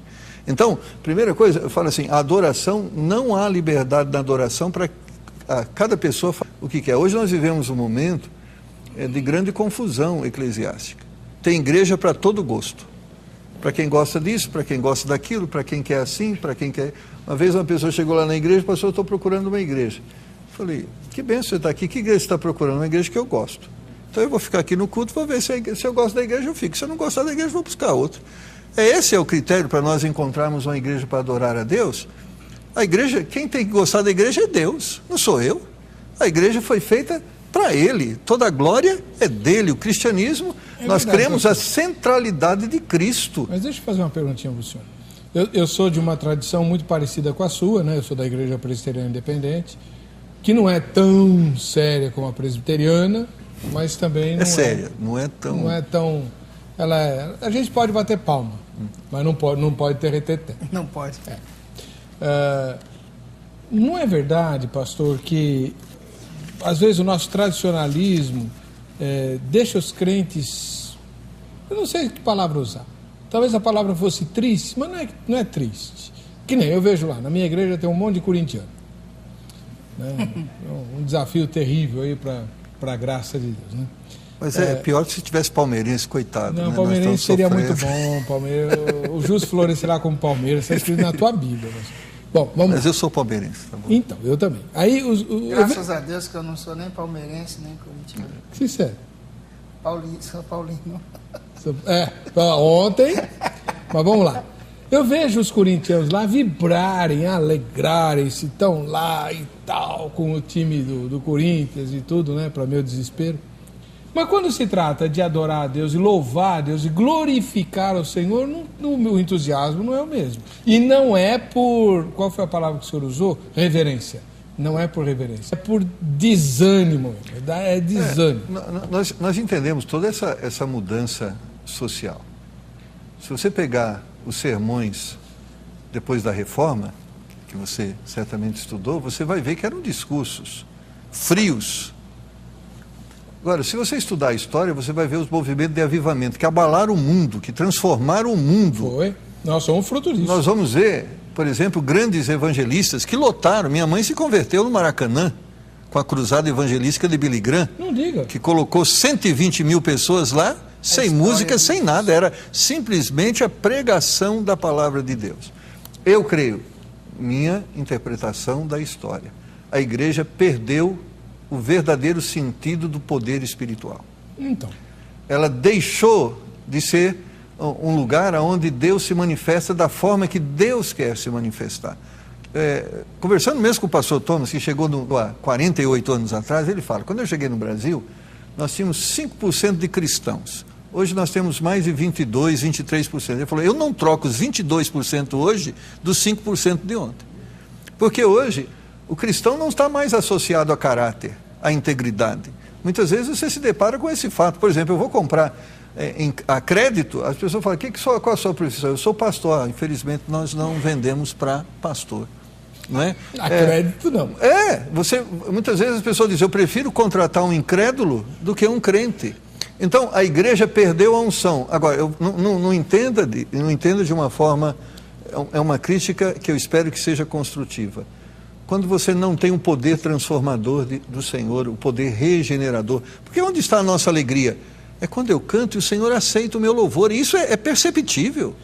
Então, primeira coisa, eu falo assim, a adoração, não há liberdade na adoração para cada pessoa fazer o que quer. Hoje nós vivemos um momento de grande confusão eclesiástica. Tem igreja para todo gosto. Para quem gosta disso, para quem gosta daquilo, para quem quer assim, para quem quer... Uma vez uma pessoa chegou lá na igreja e falou, eu estou procurando uma igreja. Eu falei, que bem você está aqui, que igreja você está procurando? Uma igreja que eu gosto. Então eu vou ficar aqui no culto, vou ver se eu gosto da igreja, eu fico. Se eu não gostar da igreja, eu vou buscar outra. Esse é o critério para nós encontrarmos uma igreja para adorar a Deus? A igreja, quem tem que gostar da igreja é Deus, não sou eu. A igreja foi feita para Ele, toda a glória é dele. O cristianismo, nós cremos a centralidade de Cristo. Mas deixa eu fazer uma perguntinha para o senhor. Eu sou de uma tradição muito parecida com a sua, né? Eu sou da Igreja Presbiteriana Independente, que não é tão séria como a presbiteriana, mas também não séria, não é tão... Não é tão... a gente pode bater palma, mas não pode ter reteté. Não pode. Não é verdade, pastor, que às vezes o nosso tradicionalismo deixa os crentes, eu não sei que palavra usar, talvez a palavra fosse triste, mas não é triste. Que nem eu vejo lá, na minha igreja tem um monte de corintiano, né? Um desafio terrível aí para a graça de Deus, né? Mas é pior se tivesse palmeirense, coitado. Não, né? palmeirense seria muito bom. O justo florescerá como Palmeiras, está escrito na tua Bíblia. Bom, mas eu sou palmeirense. Tá bom. Então, eu também. Aí, graças a Deus que eu não sou nem palmeirense, nem corintiano. Sincero. Sou paulino. Ontem, mas vamos lá. Eu vejo os corintianos lá vibrarem, alegrarem-se, estão lá e tal, com o time do Corinthians e tudo, né, para meu desespero. Mas quando se trata de adorar a Deus e louvar a Deus e glorificar o Senhor, o meu entusiasmo não é o mesmo. E não é por... Qual foi a palavra que o senhor usou? Reverência. Não é por reverência, é por desânimo. É desânimo. Nós entendemos toda essa mudança social. Se você pegar os sermões depois da Reforma, que você certamente estudou, você vai ver que eram discursos frios. Agora, se você estudar a história, você vai ver os movimentos de avivamento que abalaram o mundo, que transformaram o mundo. Foi. Nós somos fruto disso. Nós vamos ver, por exemplo, grandes evangelistas que lotaram. Minha mãe se converteu no Maracanã, com a cruzada evangelística de Billy Graham, Não diga. que colocou 120 mil pessoas lá, sem música, sem nada. Era simplesmente a pregação da palavra de Deus. Eu creio, minha interpretação da história, a igreja perdeu o verdadeiro sentido do poder espiritual. Então. Ela deixou de ser um lugar onde Deus se manifesta da forma que Deus quer se manifestar. Conversando mesmo com o pastor Thomas, que chegou há 48 anos atrás, ele fala, quando eu cheguei no Brasil, nós tínhamos 5% de cristãos. Hoje nós temos mais de 22%, 23%. Ele falou, eu não troco os 22% hoje dos 5% de ontem. Porque hoje o cristão não está mais associado a caráter, a integridade. Muitas vezes você se depara com esse fato. Por exemplo, eu vou comprar a crédito, as pessoas falam, qual a sua profissão? Eu sou pastor. Infelizmente nós não vendemos para pastor. Não é? A crédito não. Muitas vezes as pessoas dizem, eu prefiro contratar um incrédulo do que um crente. Então a igreja perdeu a unção. Agora, eu não entenda de uma forma, é uma crítica que eu espero que seja construtiva. Quando você não tem o poder transformador do Senhor, o poder regenerador, porque onde está a nossa alegria? É quando eu canto e o Senhor aceita o meu louvor, e isso é perceptível,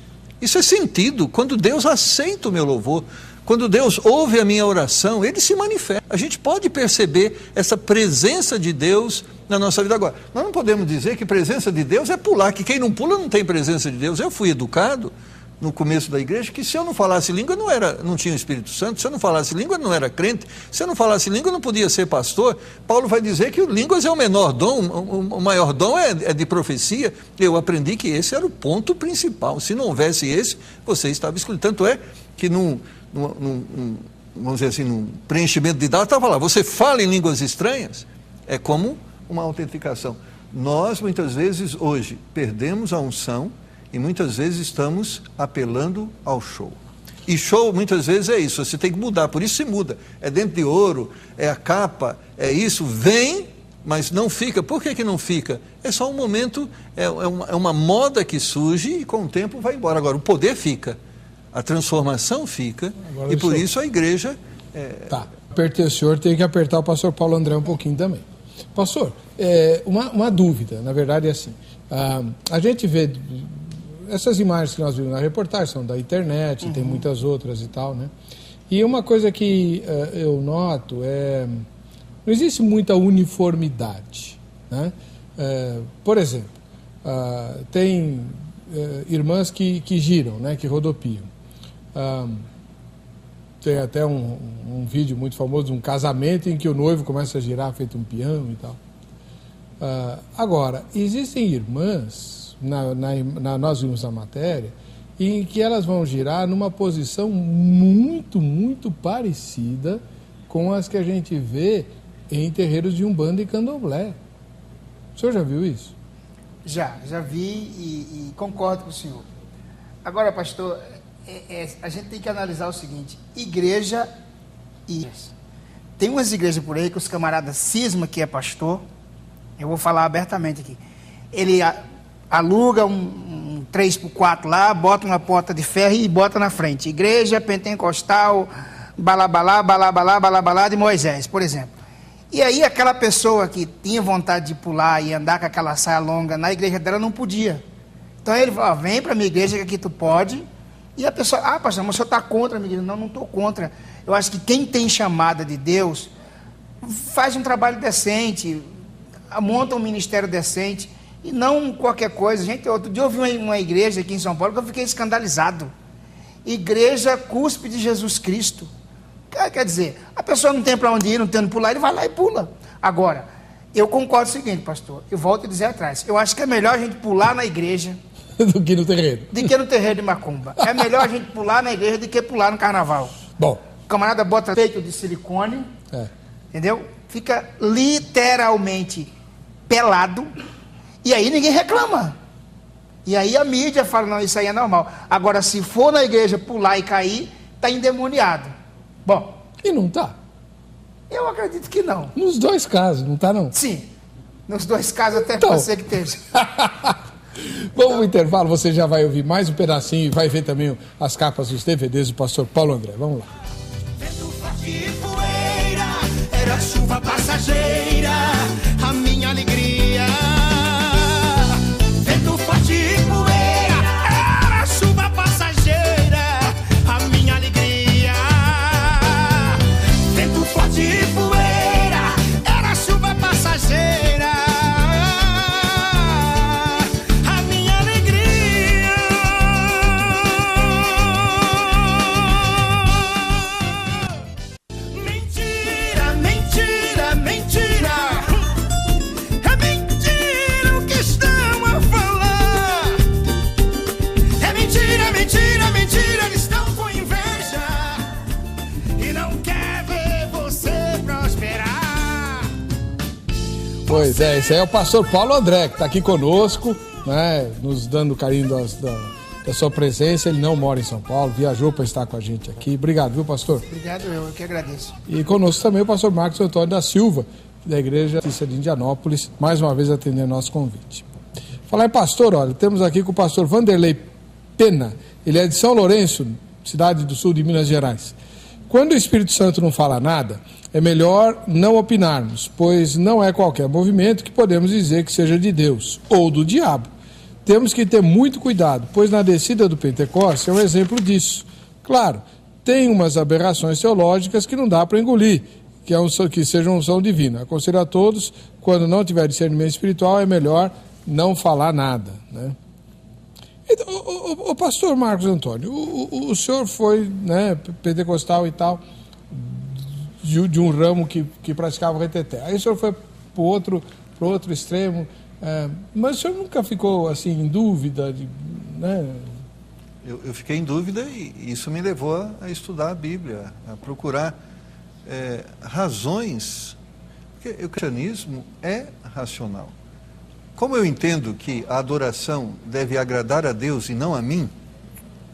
isso é sentido, quando Deus aceita o meu louvor, quando Deus ouve a minha oração, Ele se manifesta. A gente pode perceber essa presença de Deus na nossa vida. Agora, nós não podemos dizer que presença de Deus é pular, que quem não pula não tem presença de Deus. Eu fui educado no começo da igreja que se eu não falasse língua não tinha o Espírito Santo, se eu não falasse língua não era crente, se eu não falasse língua não podia ser pastor. Paulo vai dizer que línguas é o menor dom, o maior dom é de profecia. Eu aprendi que esse era o ponto principal. Se não houvesse esse, você estava excluído. Tanto é que vamos dizer assim, num preenchimento de dados, estava lá, você fala em línguas estranhas, é como uma autenticação. Nós, muitas vezes, hoje, perdemos a unção e muitas vezes estamos apelando ao show. E show, muitas vezes, é isso, você tem que mudar, por isso se muda. É dente de ouro, é a capa, é isso, vem, mas não fica. Por que não fica? É só um momento, é uma moda que surge e com o tempo vai embora. Agora, o poder fica. A transformação fica, agora, e por isso a igreja... Tá, o senhor tem que apertar o pastor Paulo André um pouquinho também. Pastor, uma dúvida, na verdade é assim, a gente vê, essas imagens que nós vimos na reportagem são da internet, tem muitas outras e tal, né? E uma coisa que eu noto não existe muita uniformidade, né? Por exemplo, tem irmãs que giram, né? Que rodopiam. Tem até um vídeo muito famoso de um casamento em que o noivo começa a girar feito um peão e tal. Agora, existem irmãs, nós vimos na matéria, em que elas vão girar numa posição muito, muito parecida com as que a gente vê em terreiros de Umbanda e Candomblé. O senhor já viu isso? Já vi e concordo com o senhor. Agora, pastor, a gente tem que analisar o seguinte, igreja e... Tem umas igrejas por aí que os camaradas cisma que é pastor, eu vou falar abertamente aqui, ele aluga um 3x4 lá, bota uma porta de ferro e bota na frente. Igreja Pentecostal, balabalá de Moisés, por exemplo. E aí aquela pessoa que tinha vontade de pular e andar com aquela saia longa na igreja dela não podia. Então ele falou, vem para a minha igreja que aqui tu pode. E a pessoa, pastor, mas o senhor está contra a minha igreja? Não estou contra. Eu acho que quem tem chamada de Deus faz um trabalho decente, monta um ministério decente e não qualquer coisa. Gente, outro dia eu vi uma igreja aqui em São Paulo que eu fiquei escandalizado. Igreja Cúspide de Jesus Cristo. Quer dizer, a pessoa não tem para onde ir, não tem onde pular, ele vai lá e pula. Agora, eu concordo com o seguinte, pastor, eu volto a dizer atrás, eu acho que é melhor a gente pular na igreja do que no terreiro. Do que no terreiro de macumba. É melhor a gente pular na igreja do que pular no carnaval. Bom. O camarada bota peito de silicone, entendeu? Fica literalmente pelado, e aí ninguém reclama. E aí a mídia fala, não, isso aí é normal. Agora, se for na igreja pular e cair, está endemoniado. Bom. E não está? Eu acredito que não. Nos dois casos, não está não? Sim. Nos dois casos até então, pode ser que esteja. Vamos ao intervalo, você já vai ouvir mais um pedacinho e vai ver também as capas dos DVDs do pastor Paulo André. Vamos lá. Vento forte e poeira, era chuva passageira, a minha alegria. Vento forte e poeira, era chuva passageira, a minha alegria. Vento forte e poeira, era chuva passageira, a minha alegria. Mentira, mentira, mentira. É mentira o que estão a falar. É mentira, mentira, mentira. Eles estão com inveja e não quer ver você prosperar. Pois é, esse aí é o pastor Paulo André, que está aqui conosco, né, nos dando carinho da sua presença. Ele não mora em São Paulo, viajou para estar com a gente aqui. Obrigado, viu, pastor? Obrigado, eu que agradeço. E conosco também o pastor Marcos Antônio da Silva, da Igreja Batista de Indianópolis, mais uma vez atendendo nosso convite. Falar em pastor, olha, temos aqui com o pastor Vanderlei Pena, ele é de São Lourenço, cidade do sul de Minas Gerais. Quando o Espírito Santo não fala nada, é melhor não opinarmos, pois não é qualquer movimento que podemos dizer que seja de Deus ou do diabo. Temos que ter muito cuidado, pois na descida do Pentecostes é um exemplo disso. Claro, tem umas aberrações teológicas que não dá para engolir, que sejam unção divina. Aconselho a todos, quando não tiver discernimento espiritual, é melhor não falar nada, né? Então, o pastor Marcos Antônio, o senhor foi, né, pentecostal e tal, de um ramo que praticava o reteté. Aí o senhor foi para o outro extremo, mas o senhor nunca ficou assim em dúvida, né? Eu fiquei em dúvida e isso me levou a estudar a Bíblia, a procurar razões, porque o cristianismo é racional. Como eu entendo que a adoração deve agradar a Deus e não a mim,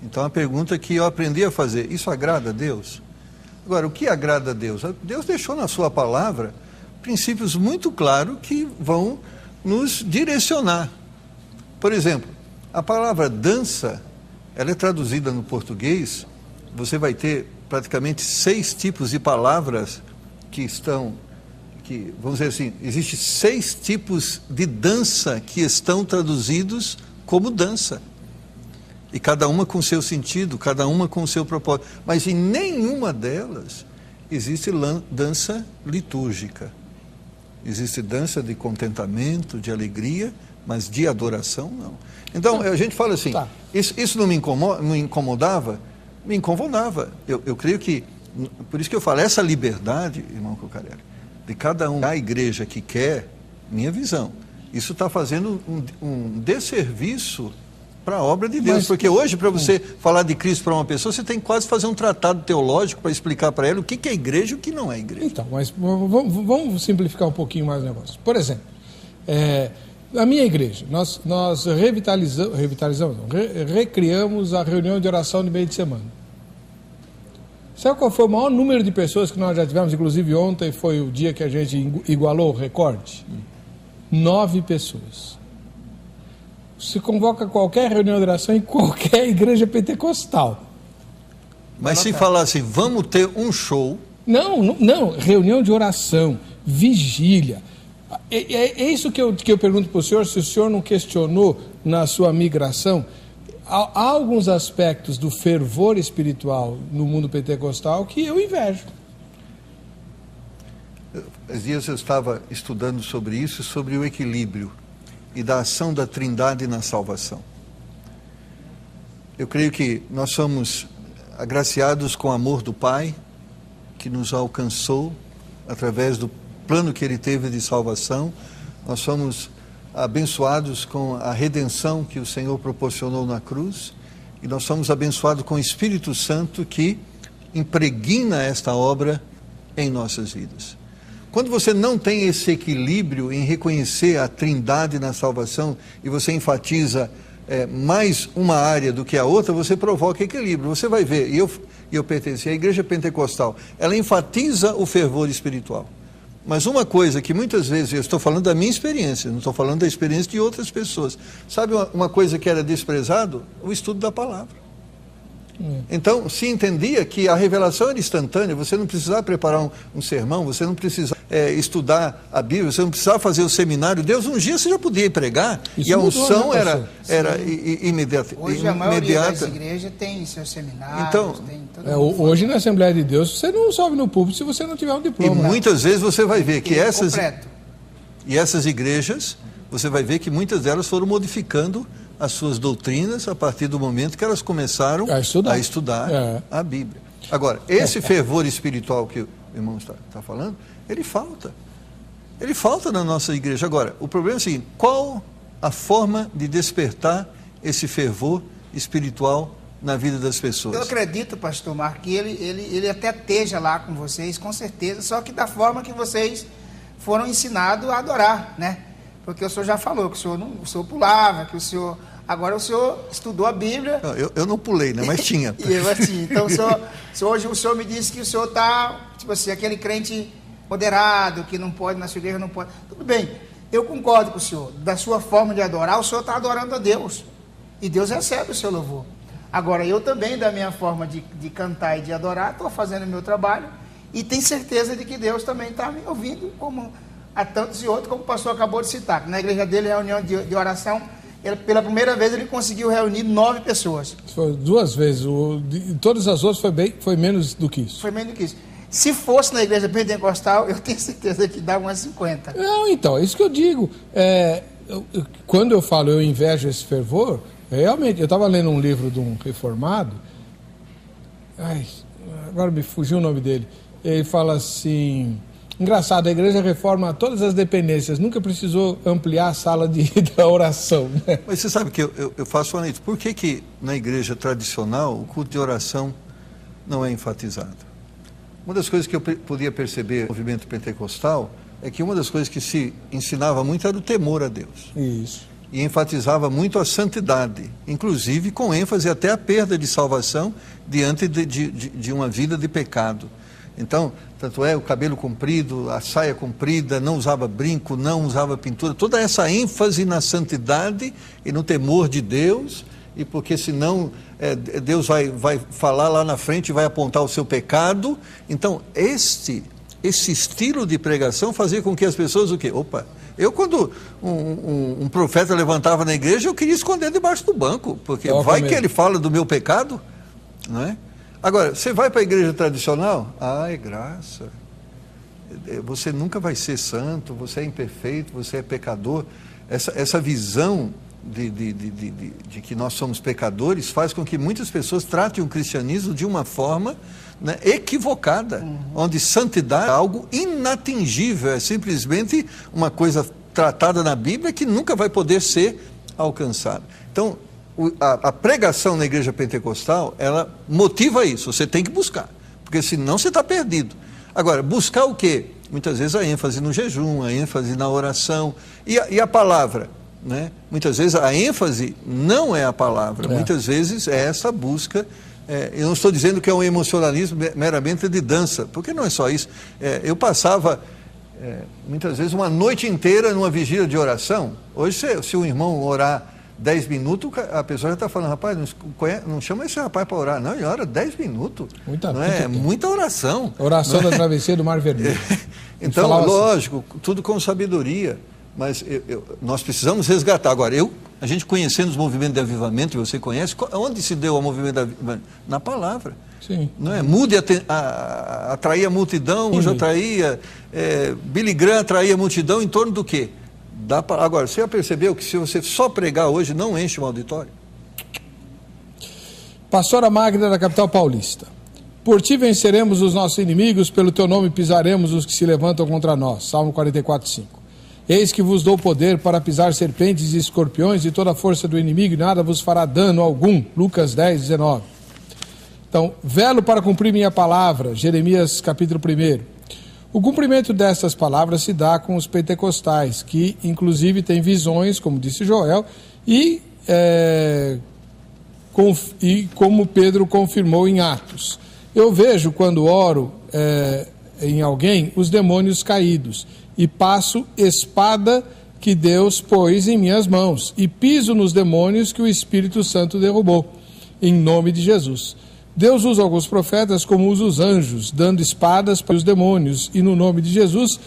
então a pergunta que eu aprendi a fazer, isso agrada a Deus? Agora, o que agrada a Deus? Deus deixou na sua palavra princípios muito claros que vão nos direcionar. Por exemplo, a palavra dança, ela é traduzida no português, você vai ter praticamente 6 tipos de palavras vamos dizer assim, existem 6 tipos de dança que estão traduzidos como dança. E cada uma com seu sentido, cada uma com seu propósito. Mas em nenhuma delas existe dança litúrgica. Existe dança de contentamento, de alegria, mas de adoração não. Então a gente fala assim, isso não me incomodava? Me incomodava. Eu creio que, por isso que eu falo, essa liberdade, irmão Cocarelli, de cada um da igreja que quer, minha visão, isso está fazendo um desserviço para a obra de Deus, porque hoje para você falar de Cristo para uma pessoa, você tem que quase fazer um tratado teológico para explicar para ela o que é igreja e o que não é igreja. Então, mas vamos simplificar um pouquinho mais o negócio. Por exemplo, na minha igreja, nós recriamos a reunião de oração de meio de semana. Sabe qual foi o maior número de pessoas que nós já tivemos? Inclusive ontem foi o dia que a gente igualou o recorde. 9 pessoas. Se convoca qualquer reunião de oração em qualquer igreja pentecostal. Mas se falar assim, vamos ter um show... Não, reunião de oração, vigília. É isso que eu pergunto para o senhor, se o senhor não questionou na sua migração. Há alguns aspectos do fervor espiritual no mundo pentecostal que eu invejo. Esses dias eu estava estudando sobre isso, sobre o equilíbrio e da ação da Trindade na salvação. Eu creio que nós somos agraciados com o amor do Pai, que nos alcançou através do plano que Ele teve de salvação. Nós somos abençoados com a redenção que o Senhor proporcionou na cruz, e nós somos abençoados com o Espírito Santo que impregna esta obra em nossas vidas. Quando você não tem esse equilíbrio em reconhecer a Trindade na salvação, e você enfatiza mais uma área do que a outra, você provoca equilíbrio. Você vai ver, e eu pertenci à igreja pentecostal, ela enfatiza o fervor espiritual. Mas uma coisa que muitas vezes, eu estou falando da minha experiência, não estou falando da experiência de outras pessoas. Sabe uma coisa que era desprezado? O estudo da palavra. Então, se entendia que a revelação era instantânea, você não precisava preparar um sermão, você não precisava estudar a Bíblia, você não precisava fazer o seminário. Deus, um dia você já podia pregar, isso, e a unção era imediata. Hoje a maioria das igrejas tem seus seminários. Então, hoje na Assembleia de Deus, você não sobe no púlpito se você não tiver um diploma. E muitas vezes você vai ver que essas igrejas, você vai ver que muitas delas foram modificando as suas doutrinas a partir do momento que elas começaram a estudar a Bíblia. Agora, esse fervor espiritual que o irmão está falando, ele falta. Ele falta na nossa igreja. Agora, o problema é o seguinte: qual a forma de despertar esse fervor espiritual na vida das pessoas? Eu acredito, pastor Marco, que ele até esteja lá com vocês, com certeza, só que da forma que vocês foram ensinados a adorar, né? Porque o senhor já falou que o senhor pulava, que o senhor... Agora o senhor estudou a Bíblia... Não, eu não pulei, né? Mas tinha. Então, hoje o senhor me disse que o senhor está, tipo assim, aquele crente moderado, que não pode, na sua igreja não pode... Tudo bem, eu concordo com o senhor. Da sua forma de adorar, o senhor está adorando a Deus. E Deus recebe o seu louvor. Agora, eu também, da minha forma de cantar e de adorar, estou fazendo o meu trabalho e tenho certeza de que Deus também está me ouvindo, como a tantos e outros, como o pastor acabou de citar. Na igreja dele, reunião de oração, pela primeira vez ele conseguiu reunir 9 pessoas. Foi 2 vezes, todas as outras foi menos do que isso. Foi menos do que isso. Se fosse na igreja pentecostal, eu tenho certeza que dava umas 50. Não, então, é isso que eu digo. Quando eu falo eu invejo esse fervor, realmente, eu estava lendo um livro de um reformado, agora me fugiu o nome dele, ele fala assim... Engraçado, a igreja reforma todas as dependências, nunca precisou ampliar a sala da oração. Né? Mas você sabe que eu faço uma análise. Por que na igreja tradicional o culto de oração não é enfatizado? Uma das coisas que eu podia perceber no movimento pentecostal é que uma das coisas que se ensinava muito era o temor a Deus. Isso. E enfatizava muito a santidade, inclusive com ênfase até a perda de salvação diante de uma vida de pecado. Então, tanto o cabelo comprido, a saia comprida, não usava brinco, não usava pintura, toda essa ênfase na santidade e no temor de Deus, e porque senão Deus vai falar lá na frente e vai apontar o seu pecado. Então, esse estilo de pregação fazia com que as pessoas, quando um profeta levantava na igreja, eu queria esconder debaixo do banco, porque que ele fala do meu pecado, não é? Agora, você vai para a igreja tradicional? É graça. Você nunca vai ser santo, você é imperfeito, você é pecador. Essa visão de que nós somos pecadores faz com que muitas pessoas tratem o cristianismo de uma forma, né, equivocada, onde santidade é algo inatingível, é simplesmente uma coisa tratada na Bíblia que nunca vai poder ser alcançada. Então, a pregação na igreja pentecostal, ela motiva isso, você tem que buscar, porque senão você está perdido. Agora, buscar o quê? Muitas vezes a ênfase no jejum, a ênfase na oração, e a palavra, né? Muitas vezes a ênfase não é a palavra, muitas vezes é essa busca. Eu não estou dizendo que é um emocionalismo meramente de dança, porque não é só isso. Eu passava muitas vezes uma noite inteira numa vigília de oração. Hoje, se um irmão orar 10 minutos, a pessoa já está falando, rapaz, não chama esse rapaz para orar, não, ele ora 10 minutos. Muita oração. Oração da travessia do Mar Vermelho. Então, lógico, tudo com sabedoria, mas nós precisamos resgatar. Agora, a gente conhecendo os movimentos de avivamento, e você conhece, onde se deu o movimento de avivamento? Na palavra. Sim. Não é? Mude atraía a multidão, hoje atraía, Billy Graham atraía a multidão em torno do quê? Agora, você já percebeu que se você só pregar hoje, não enche um auditório? Pastora Magda da capital paulista. Por ti venceremos os nossos inimigos, pelo teu nome pisaremos os que se levantam contra nós. Salmo 44:5. Eis que vos dou poder para pisar serpentes e escorpiões e toda a força do inimigo, e nada vos fará dano algum. Lucas 10:19. Então, velo para cumprir minha palavra. Jeremias capítulo 1. O cumprimento destas palavras se dá com os pentecostais, que inclusive têm visões, como disse Joel, e como Pedro confirmou em Atos. Eu vejo, quando oro em alguém, os demônios caídos, e passo espada que Deus pôs em minhas mãos, e piso nos demônios que o Espírito Santo derrubou, em nome de Jesus. Deus usa alguns profetas como usa os anjos, dando espadas para os demônios, e no nome de Jesus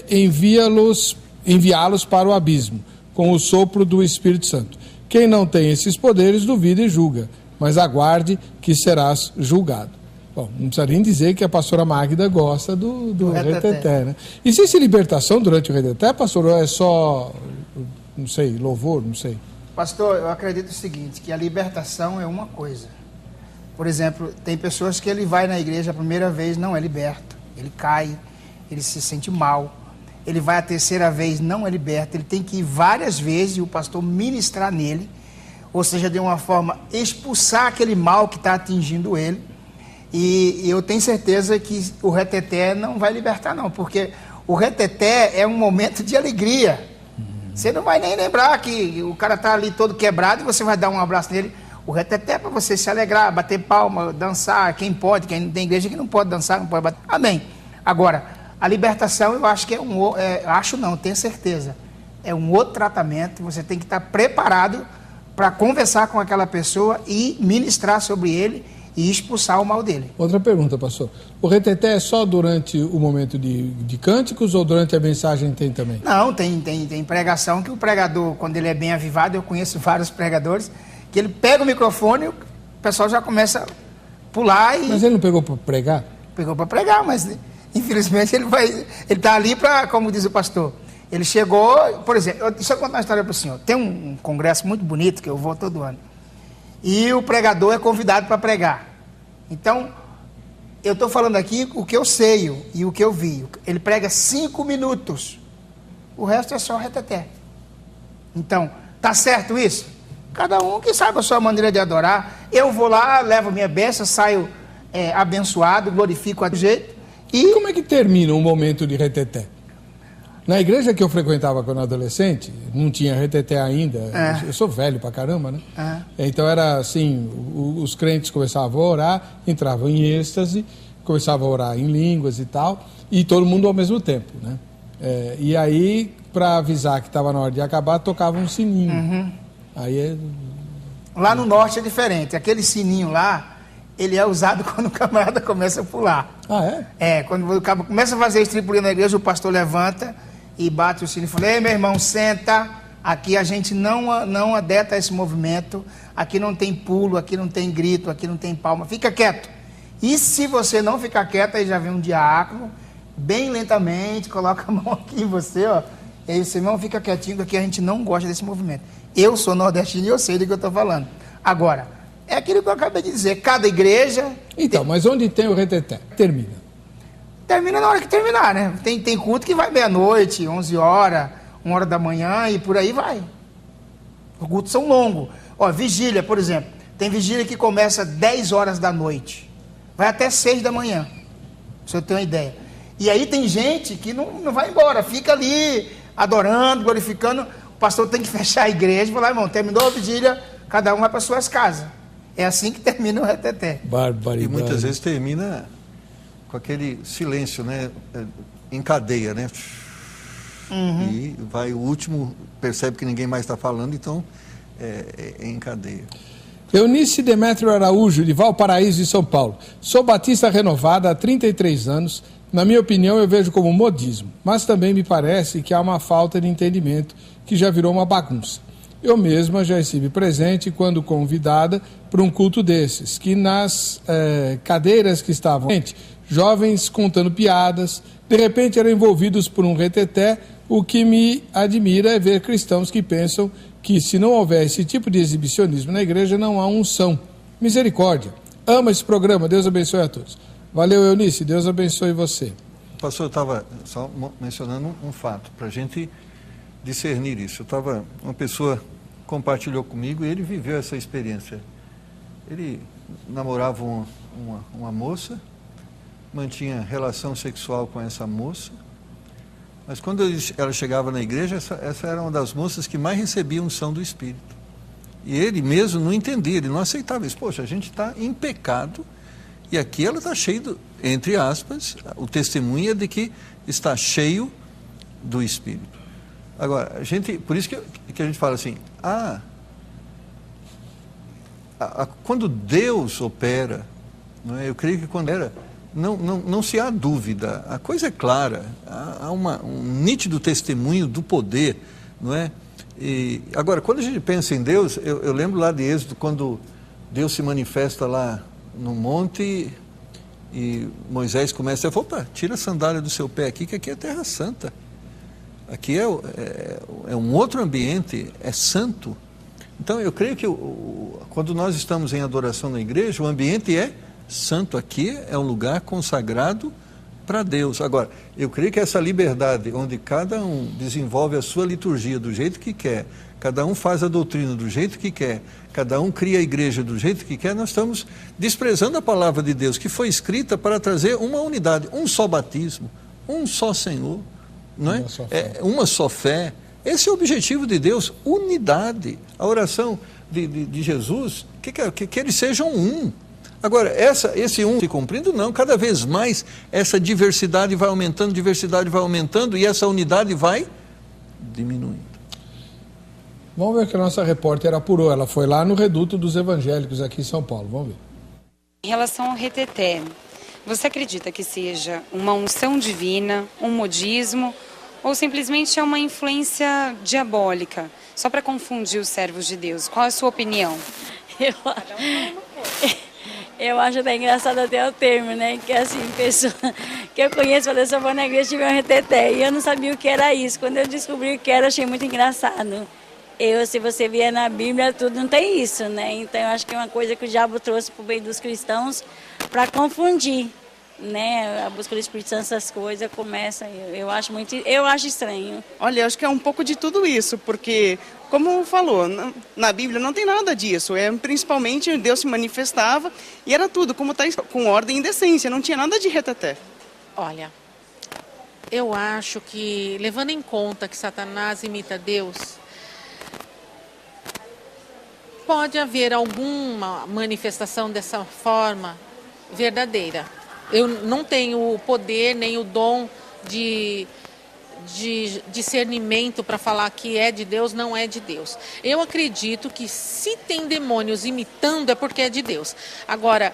enviá-los para o abismo, com o sopro do Espírito Santo. Quem não tem esses poderes, duvida e julga, mas aguarde que serás julgado. Bom, não precisa nem dizer que a pastora Magda gosta do reteté, né? Existe libertação durante o reteté, pastor, ou é só, não sei, louvor, não sei? Pastor, eu acredito o seguinte, que a libertação é uma coisa. Por exemplo, tem pessoas que ele vai na igreja a primeira vez, não é liberto. Ele cai, ele se sente mal. Ele vai a terceira vez, não é liberto. Ele tem que ir várias vezes e o pastor ministrar nele. Ou seja, de uma forma, expulsar aquele mal que está atingindo ele. E eu tenho certeza que o reteté não vai libertar não, porque o reteté é um momento de alegria. Você não vai nem lembrar que o cara está ali todo quebrado e você vai dar um abraço nele. O reteté é para você se alegrar, bater palma, dançar, quem pode, quem não tem igreja que não pode dançar, não pode bater. Amém. Agora, a libertação eu acho que tenho certeza, é um outro tratamento. Você tem que estar preparado para conversar com aquela pessoa e ministrar sobre ele e expulsar o mal dele. Outra pergunta, pastor. O reteté é só durante o momento de cânticos ou durante a mensagem tem também? Não, tem pregação que o pregador, quando ele é bem avivado, eu conheço vários pregadores, que ele pega o microfone e o pessoal já começa a pular e... Mas ele não pegou para pregar? Pegou para pregar, mas infelizmente ele está ali para, como diz o pastor, ele chegou, por exemplo, deixa eu contar uma história para o senhor. Tem um congresso muito bonito que eu vou todo ano. E o pregador é convidado para pregar. Então, eu estou falando aqui o que eu sei e o que eu vi. Ele prega 5 minutos. O resto é só reteté. Então, tá certo isso? Cada um que sabe a sua maneira de adorar. Eu vou lá, levo minha bênção, saio abençoado, glorifico a jeito. E como é que termina um momento de reteté? Na igreja que eu frequentava quando adolescente, não tinha reteté ainda. Eu sou velho pra caramba, né? Então era assim, os crentes começavam a orar, entravam em êxtase, começavam a orar em línguas e tal, e todo mundo ao mesmo tempo, né? E aí, para avisar que estava na hora de acabar, tocava um sininho. Lá no norte é diferente. Aquele sininho lá, ele é usado quando o camarada começa a pular. Ah, é? Quando o camarada começa a fazer estripulia na igreja, o pastor levanta e bate o sino e fala: ei, meu irmão, senta, aqui a gente não adeta a esse movimento, aqui não tem pulo, aqui não tem grito, aqui não tem palma, fica quieto. E se você não ficar quieto, aí já vem um diácono, bem lentamente, coloca a mão aqui em você, ó, e aí você, irmão, fica quietinho, porque a gente não gosta desse movimento. Eu sou nordestino e eu sei do que eu estou falando. Agora, é aquilo que eu acabei de dizer, cada igreja... Então, mas onde tem o reteté? Termina na hora que terminar, né? Tem culto que vai meia-noite, 11 horas, 1 hora da manhã e por aí vai. Os cultos são longos. Ó, vigília, por exemplo. Tem vigília que começa 10 horas da noite. Vai até 6 da manhã. Pra você ter uma ideia. E aí tem gente que não vai embora. Fica ali adorando, glorificando. O pastor tem que fechar a igreja e falar: irmão, terminou a vigília, cada um vai para suas casas. É assim que termina o reteté. Barbaridade. E muitas vezes termina com aquele silêncio, né? Em cadeia, né? E vai o último, percebe que ninguém mais está falando, então é em cadeia. Eunice Demétrio Araújo, de Valparaíso, de São Paulo. Sou batista renovada há 33 anos. Na minha opinião, eu vejo como modismo, mas também me parece que há uma falta de entendimento que já virou uma bagunça. Eu mesma já estive presente quando convidada para um culto desses, que nas cadeiras que estavam jovens contando piadas, de repente eram envolvidos por um reteté. O que me admira é ver cristãos que pensam que se não houver esse tipo de exibicionismo na igreja, não há unção. Misericórdia. Amo esse programa, Deus abençoe a todos. Valeu, Eunice, Deus abençoe você. Pastor, eu estava só mencionando um fato, para a gente discernir isso. Uma pessoa compartilhou comigo e ele viveu essa experiência. Ele namorava uma moça, mantinha relação sexual com essa moça, mas quando ela chegava na igreja, essa era uma das moças que mais recebia unção do Espírito. E ele mesmo não entendia, ele não aceitava isso. Poxa, a gente está em pecado e aqui ela está cheia, entre aspas, o testemunho é de que está cheio do Espírito. Agora, por isso que a gente fala assim, quando Deus opera, não é? Eu creio que quando não se há dúvida, a coisa é clara, há um nítido testemunho do poder, não é? E, agora, quando a gente pensa em Deus, eu lembro lá de Êxodo, quando Deus se manifesta lá no monte e Moisés começa a falar, tira a sandália do seu pé aqui, que aqui é terra santa. Aqui é um outro ambiente, é santo. Então, eu creio que quando nós estamos em adoração na igreja, o ambiente é santo. Aqui é um lugar consagrado para Deus. Agora, eu creio que essa liberdade, onde cada um desenvolve a sua liturgia do jeito que quer, cada um faz a doutrina do jeito que quer, cada um cria a igreja do jeito que quer, nós estamos desprezando a palavra de Deus, que foi escrita para trazer uma unidade, um só batismo, um só Senhor, não é? Uma só fé. Esse é o objetivo de Deus, unidade. A oração de Jesus, que eles sejam um. Agora, esse um se cumprindo, não, cada vez mais essa diversidade vai aumentando e essa unidade vai diminuindo. Vamos ver o que a nossa repórter apurou. Ela foi lá no Reduto dos Evangélicos aqui em São Paulo. Vamos ver. Em relação ao reteté, você acredita que seja uma unção divina, um modismo, ou simplesmente é uma influência diabólica, só para confundir os servos de Deus? Qual é a sua opinião? Eu acho até engraçado até o termo, né? Que assim, pessoa que eu conheço, falei, se eu vou na igreja, tive um reteté. E eu não sabia o que era isso. Quando eu descobri o que era, achei muito engraçado. Se você vier na Bíblia, tudo não tem isso, né? Então eu acho que é uma coisa que o diabo trouxe para o meio dos cristãos para confundir, né? A busca do Espírito Santo, essas coisas começam. Eu acho estranho. Olha, eu acho que é um pouco de tudo isso, porque, como falou, na Bíblia não tem nada disso. Principalmente Deus se manifestava e era tudo, como está com ordem e decência, não tinha nada de reteté. Olha, eu acho que, levando em conta que Satanás imita Deus, pode haver alguma manifestação dessa forma verdadeira. Eu não tenho o poder nem o dom de discernimento para falar que é de Deus, não é de Deus. Eu acredito que se tem demônios imitando é porque é de Deus. Agora,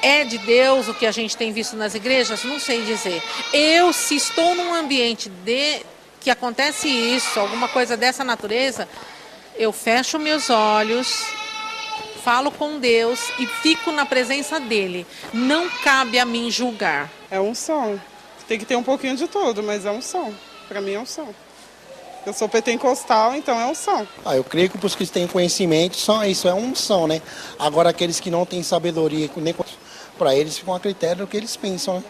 é de Deus o que a gente tem visto nas igrejas? Não sei dizer. Se estou num ambiente que acontece isso, alguma coisa dessa natureza, eu fecho meus olhos, falo com Deus e fico na presença dele. Não cabe a mim julgar. É um som. Tem que ter um pouquinho de tudo, mas é um som. Para mim é um som. Eu sou pentecostal, então é um som. Eu creio que para os que têm conhecimento, isso é um som, né? Agora aqueles que não têm sabedoria, para eles ficam a critério do que eles pensam, né?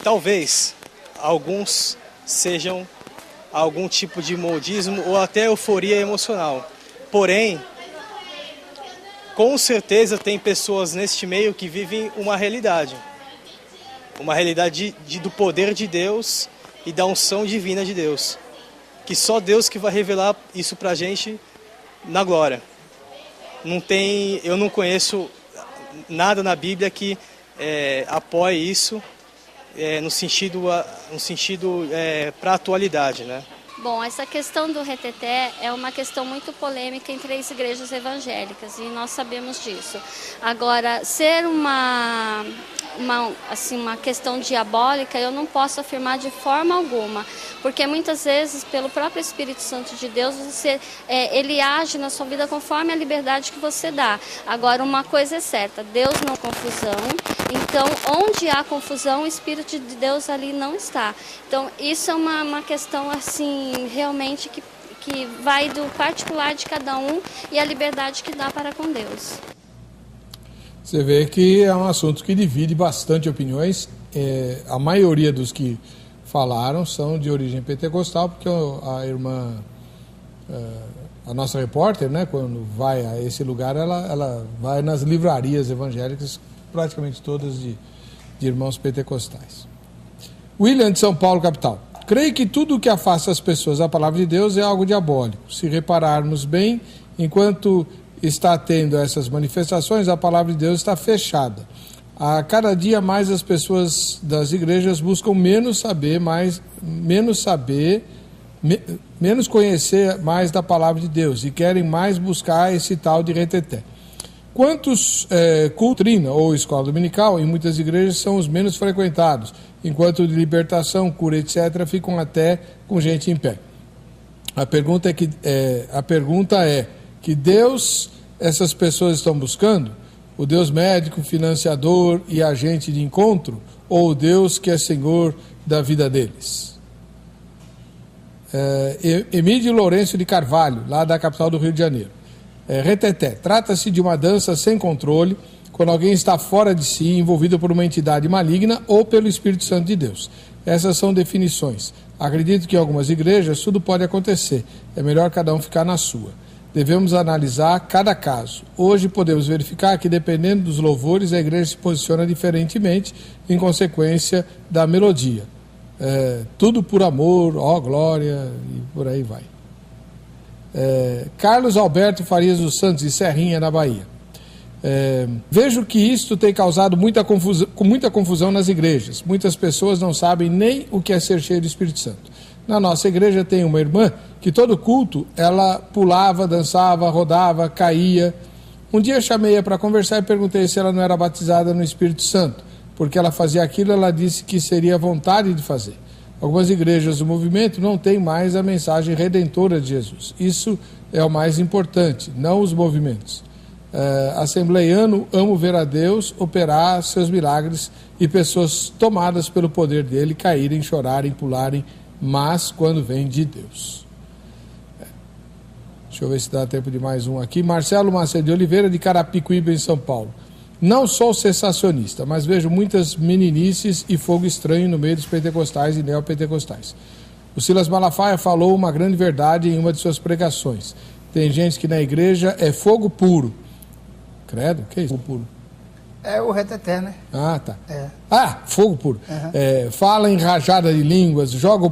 Talvez alguns sejam algum tipo de modismo ou até euforia emocional. Porém, com certeza tem pessoas neste meio que vivem uma realidade do poder de Deus e da unção divina de Deus, que só Deus que vai revelar isso pra gente na glória. Eu não conheço nada na Bíblia que apoie isso no sentido para a atualidade, né? Bom, essa questão do reteté é uma questão muito polêmica entre as igrejas evangélicas e nós sabemos disso. Agora, ser uma questão diabólica, eu não posso afirmar de forma alguma, porque muitas vezes, pelo próprio Espírito Santo de Deus, ele age na sua vida conforme a liberdade que você dá. Agora, uma coisa é certa, Deus não é confusão, então, onde há confusão, o Espírito de Deus ali não está. Então, isso é uma questão, assim, realmente que vai do particular de cada um e a liberdade que dá para com Deus. Você vê que é um assunto que divide bastante opiniões. A maioria dos que falaram são de origem pentecostal, porque a irmã, a nossa repórter, né, quando vai a esse lugar, ela vai nas livrarias evangélicas, praticamente todas de irmãos pentecostais. William, de São Paulo, capital. Creio que tudo o que afasta as pessoas da palavra de Deus é algo diabólico. Se repararmos bem, Enquanto está tendo essas manifestações, a palavra de Deus está fechada. A cada dia mais as pessoas das igrejas buscam menos conhecer mais da palavra de Deus e querem mais buscar esse tal de reteté. Quantos doutrina ou escola dominical em muitas igrejas são os menos frequentados, enquanto de libertação, cura, etc., ficam até com gente em pé. A pergunta é que Deus essas pessoas estão buscando? O Deus médico, financiador e agente de encontro, ou o Deus que é Senhor da vida deles? Emílio Lourenço de Carvalho, lá da capital do Rio de Janeiro. Reteté, trata-se de uma dança sem controle, quando alguém está fora de si, envolvido por uma entidade maligna ou pelo Espírito Santo de Deus. Essas são definições. Acredito que em algumas igrejas tudo pode acontecer. É melhor cada um ficar na sua. Devemos analisar cada caso. Hoje podemos verificar que, dependendo dos louvores, a igreja se posiciona diferentemente em consequência da melodia. Tudo por amor, ó glória, e por aí vai. Carlos Alberto Farias dos Santos, de Serrinha, na Bahia. Vejo que isto tem causado muita confusão nas igrejas. Muitas pessoas não sabem nem o que é ser cheio do Espírito Santo. Na nossa igreja tem uma irmã que todo culto ela pulava, dançava, rodava, caía. Um dia chamei-a para conversar e perguntei se ela não era batizada no Espírito Santo. Porque ela fazia aquilo, ela disse que seria vontade de fazer. Algumas igrejas do movimento não têm mais a mensagem redentora de Jesus. Isso é o mais importante, não os movimentos. Assembleiano, amo ver a Deus operar seus milagres e pessoas tomadas pelo poder dele caírem, chorarem, pularem, mas quando vem de Deus. Deixa eu ver se dá tempo de mais um aqui. Marcelo Macedo de Oliveira, de Carapicuíba, em São Paulo. Não sou sensacionista, mas vejo muitas meninices e fogo estranho no meio dos pentecostais e neopentecostais. O Silas Malafaia falou uma grande verdade em uma de suas pregações. Tem gente que na igreja é fogo puro. Credo, o que é isso? Fogo puro? É o reteté, né? Ah, tá. Fogo puro. Uhum. Fala em rajada de línguas, joga o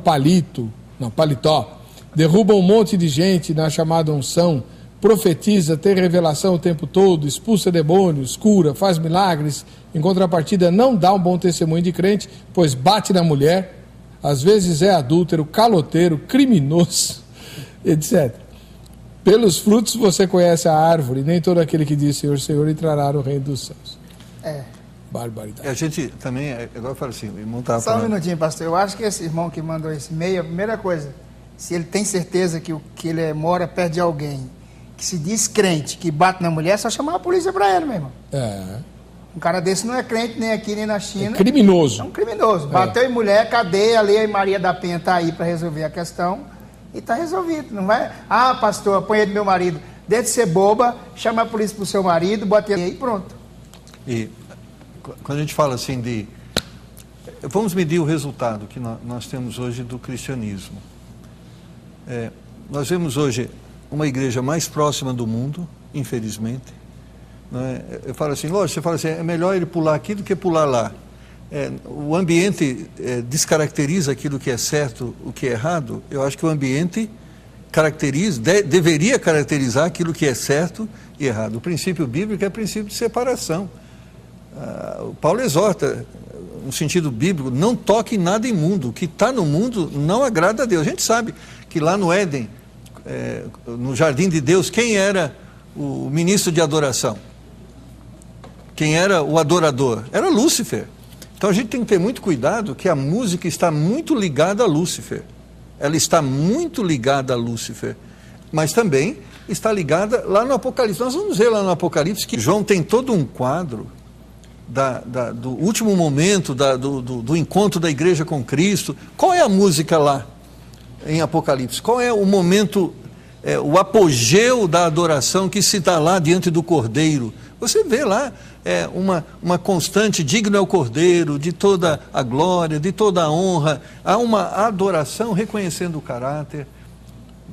paletó, derruba um monte de gente na chamada unção, profetiza, tem revelação o tempo todo, expulsa demônios, cura, faz milagres. Em contrapartida, não dá um bom testemunho de crente, pois bate na mulher, às vezes é adúltero, caloteiro, criminoso, etc. Pelos frutos você conhece a árvore, nem todo aquele que diz Senhor, Senhor entrará no reino dos céus. Barbaridade. A gente também, agora eu falo assim, só um minutinho, pastor. Eu acho que esse irmão que mandou esse e-mail, a primeira coisa, se ele tem certeza que ele mora perto de alguém que se diz crente, que bate na mulher, é só chamar a polícia para ele, meu irmão. Um cara desse não é crente nem aqui nem na China. É criminoso. É um criminoso. Bateu em mulher, cadeia, a Lei Maria da Penha está aí para resolver a questão e está resolvido. Não vai, pastor, apanhei do meu marido. Deixa de ser boba, chama a polícia para o seu marido, bota ele aí e pronto. E quando a gente fala assim vamos medir o resultado que nós temos hoje do cristianismo. Nós vemos hoje uma igreja mais próxima do mundo, infelizmente. Eu falo assim, lógico, você fala assim, é melhor ele pular aqui do que pular lá. O ambiente descaracteriza aquilo que é certo, o que é errado. Eu acho que o ambiente deveria caracterizar aquilo que é certo e errado. O princípio bíblico é o princípio de separação. O Paulo exorta, no sentido bíblico, não toque nada imundo. O que está no mundo não agrada a Deus. A gente sabe que lá no Éden, no jardim de Deus, quem era o ministro de adoração? Quem era o adorador? Era Lúcifer. Então a gente tem que ter muito cuidado que a música está muito ligada a Lúcifer. Ela está muito ligada a Lúcifer, mas também está ligada lá no Apocalipse. Nós vamos ver lá no Apocalipse que João tem todo um quadro do último momento do encontro da igreja com Cristo. Qual é a música lá em Apocalipse? Qual é o momento, o apogeu da adoração que se dá lá diante do Cordeiro? Você vê lá uma constante, digno é o Cordeiro, de toda a glória, de toda a honra. Há uma adoração reconhecendo o caráter.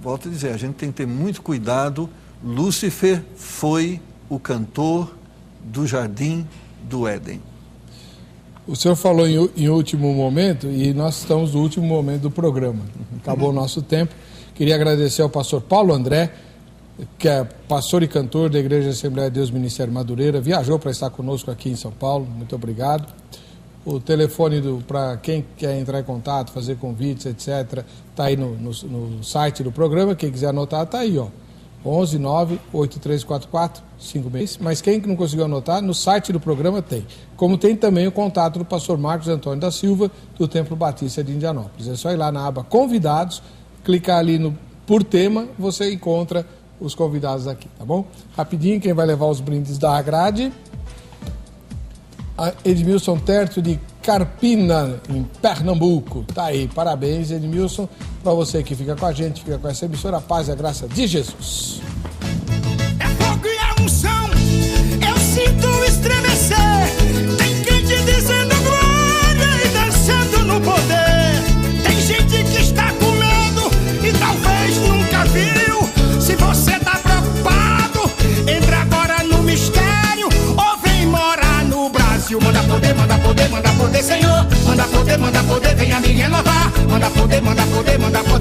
Volto a dizer, a gente tem que ter muito cuidado. Lúcifer foi o cantor do jardim do Éden. O senhor falou em último momento, e nós estamos no último momento do programa. Acabou o nosso tempo. Queria agradecer ao pastor Paulo André que é pastor e cantor da Igreja Assembleia de Deus Ministério Madureira, viajou para estar conosco aqui em São Paulo. Muito obrigado. O telefone para quem quer entrar em contato, fazer convites, etc., está aí no site do programa. Quem quiser anotar, está aí, ó. 11 9 8344 56. Mas quem não conseguiu anotar, no site do programa tem. Como tem também o contato do pastor Marcos Antônio da Silva, do Templo Batista de Indianópolis. É só ir lá na aba Convidados, clicar ali no por tema, você encontra os convidados aqui, tá bom? Rapidinho, quem vai levar os brindes da grade? Edmilson Terto de Carpina, em Pernambuco. Tá aí, parabéns, Edmilson. Para você que fica com a gente, fica com essa emissora, a paz e a graça de Jesus. É fogo e a unção, eu sinto estremecer. Tem crente dizendo glória e dançando no poder. Tem gente que está com medo e talvez nunca viu. Se você tá preocupado, entra agora no mistério ou vem morar no Brasil. Manda poder, manda poder, manda poder, Senhor. Manda poder, venha me renovar. Manda poder, manda poder, manda poder.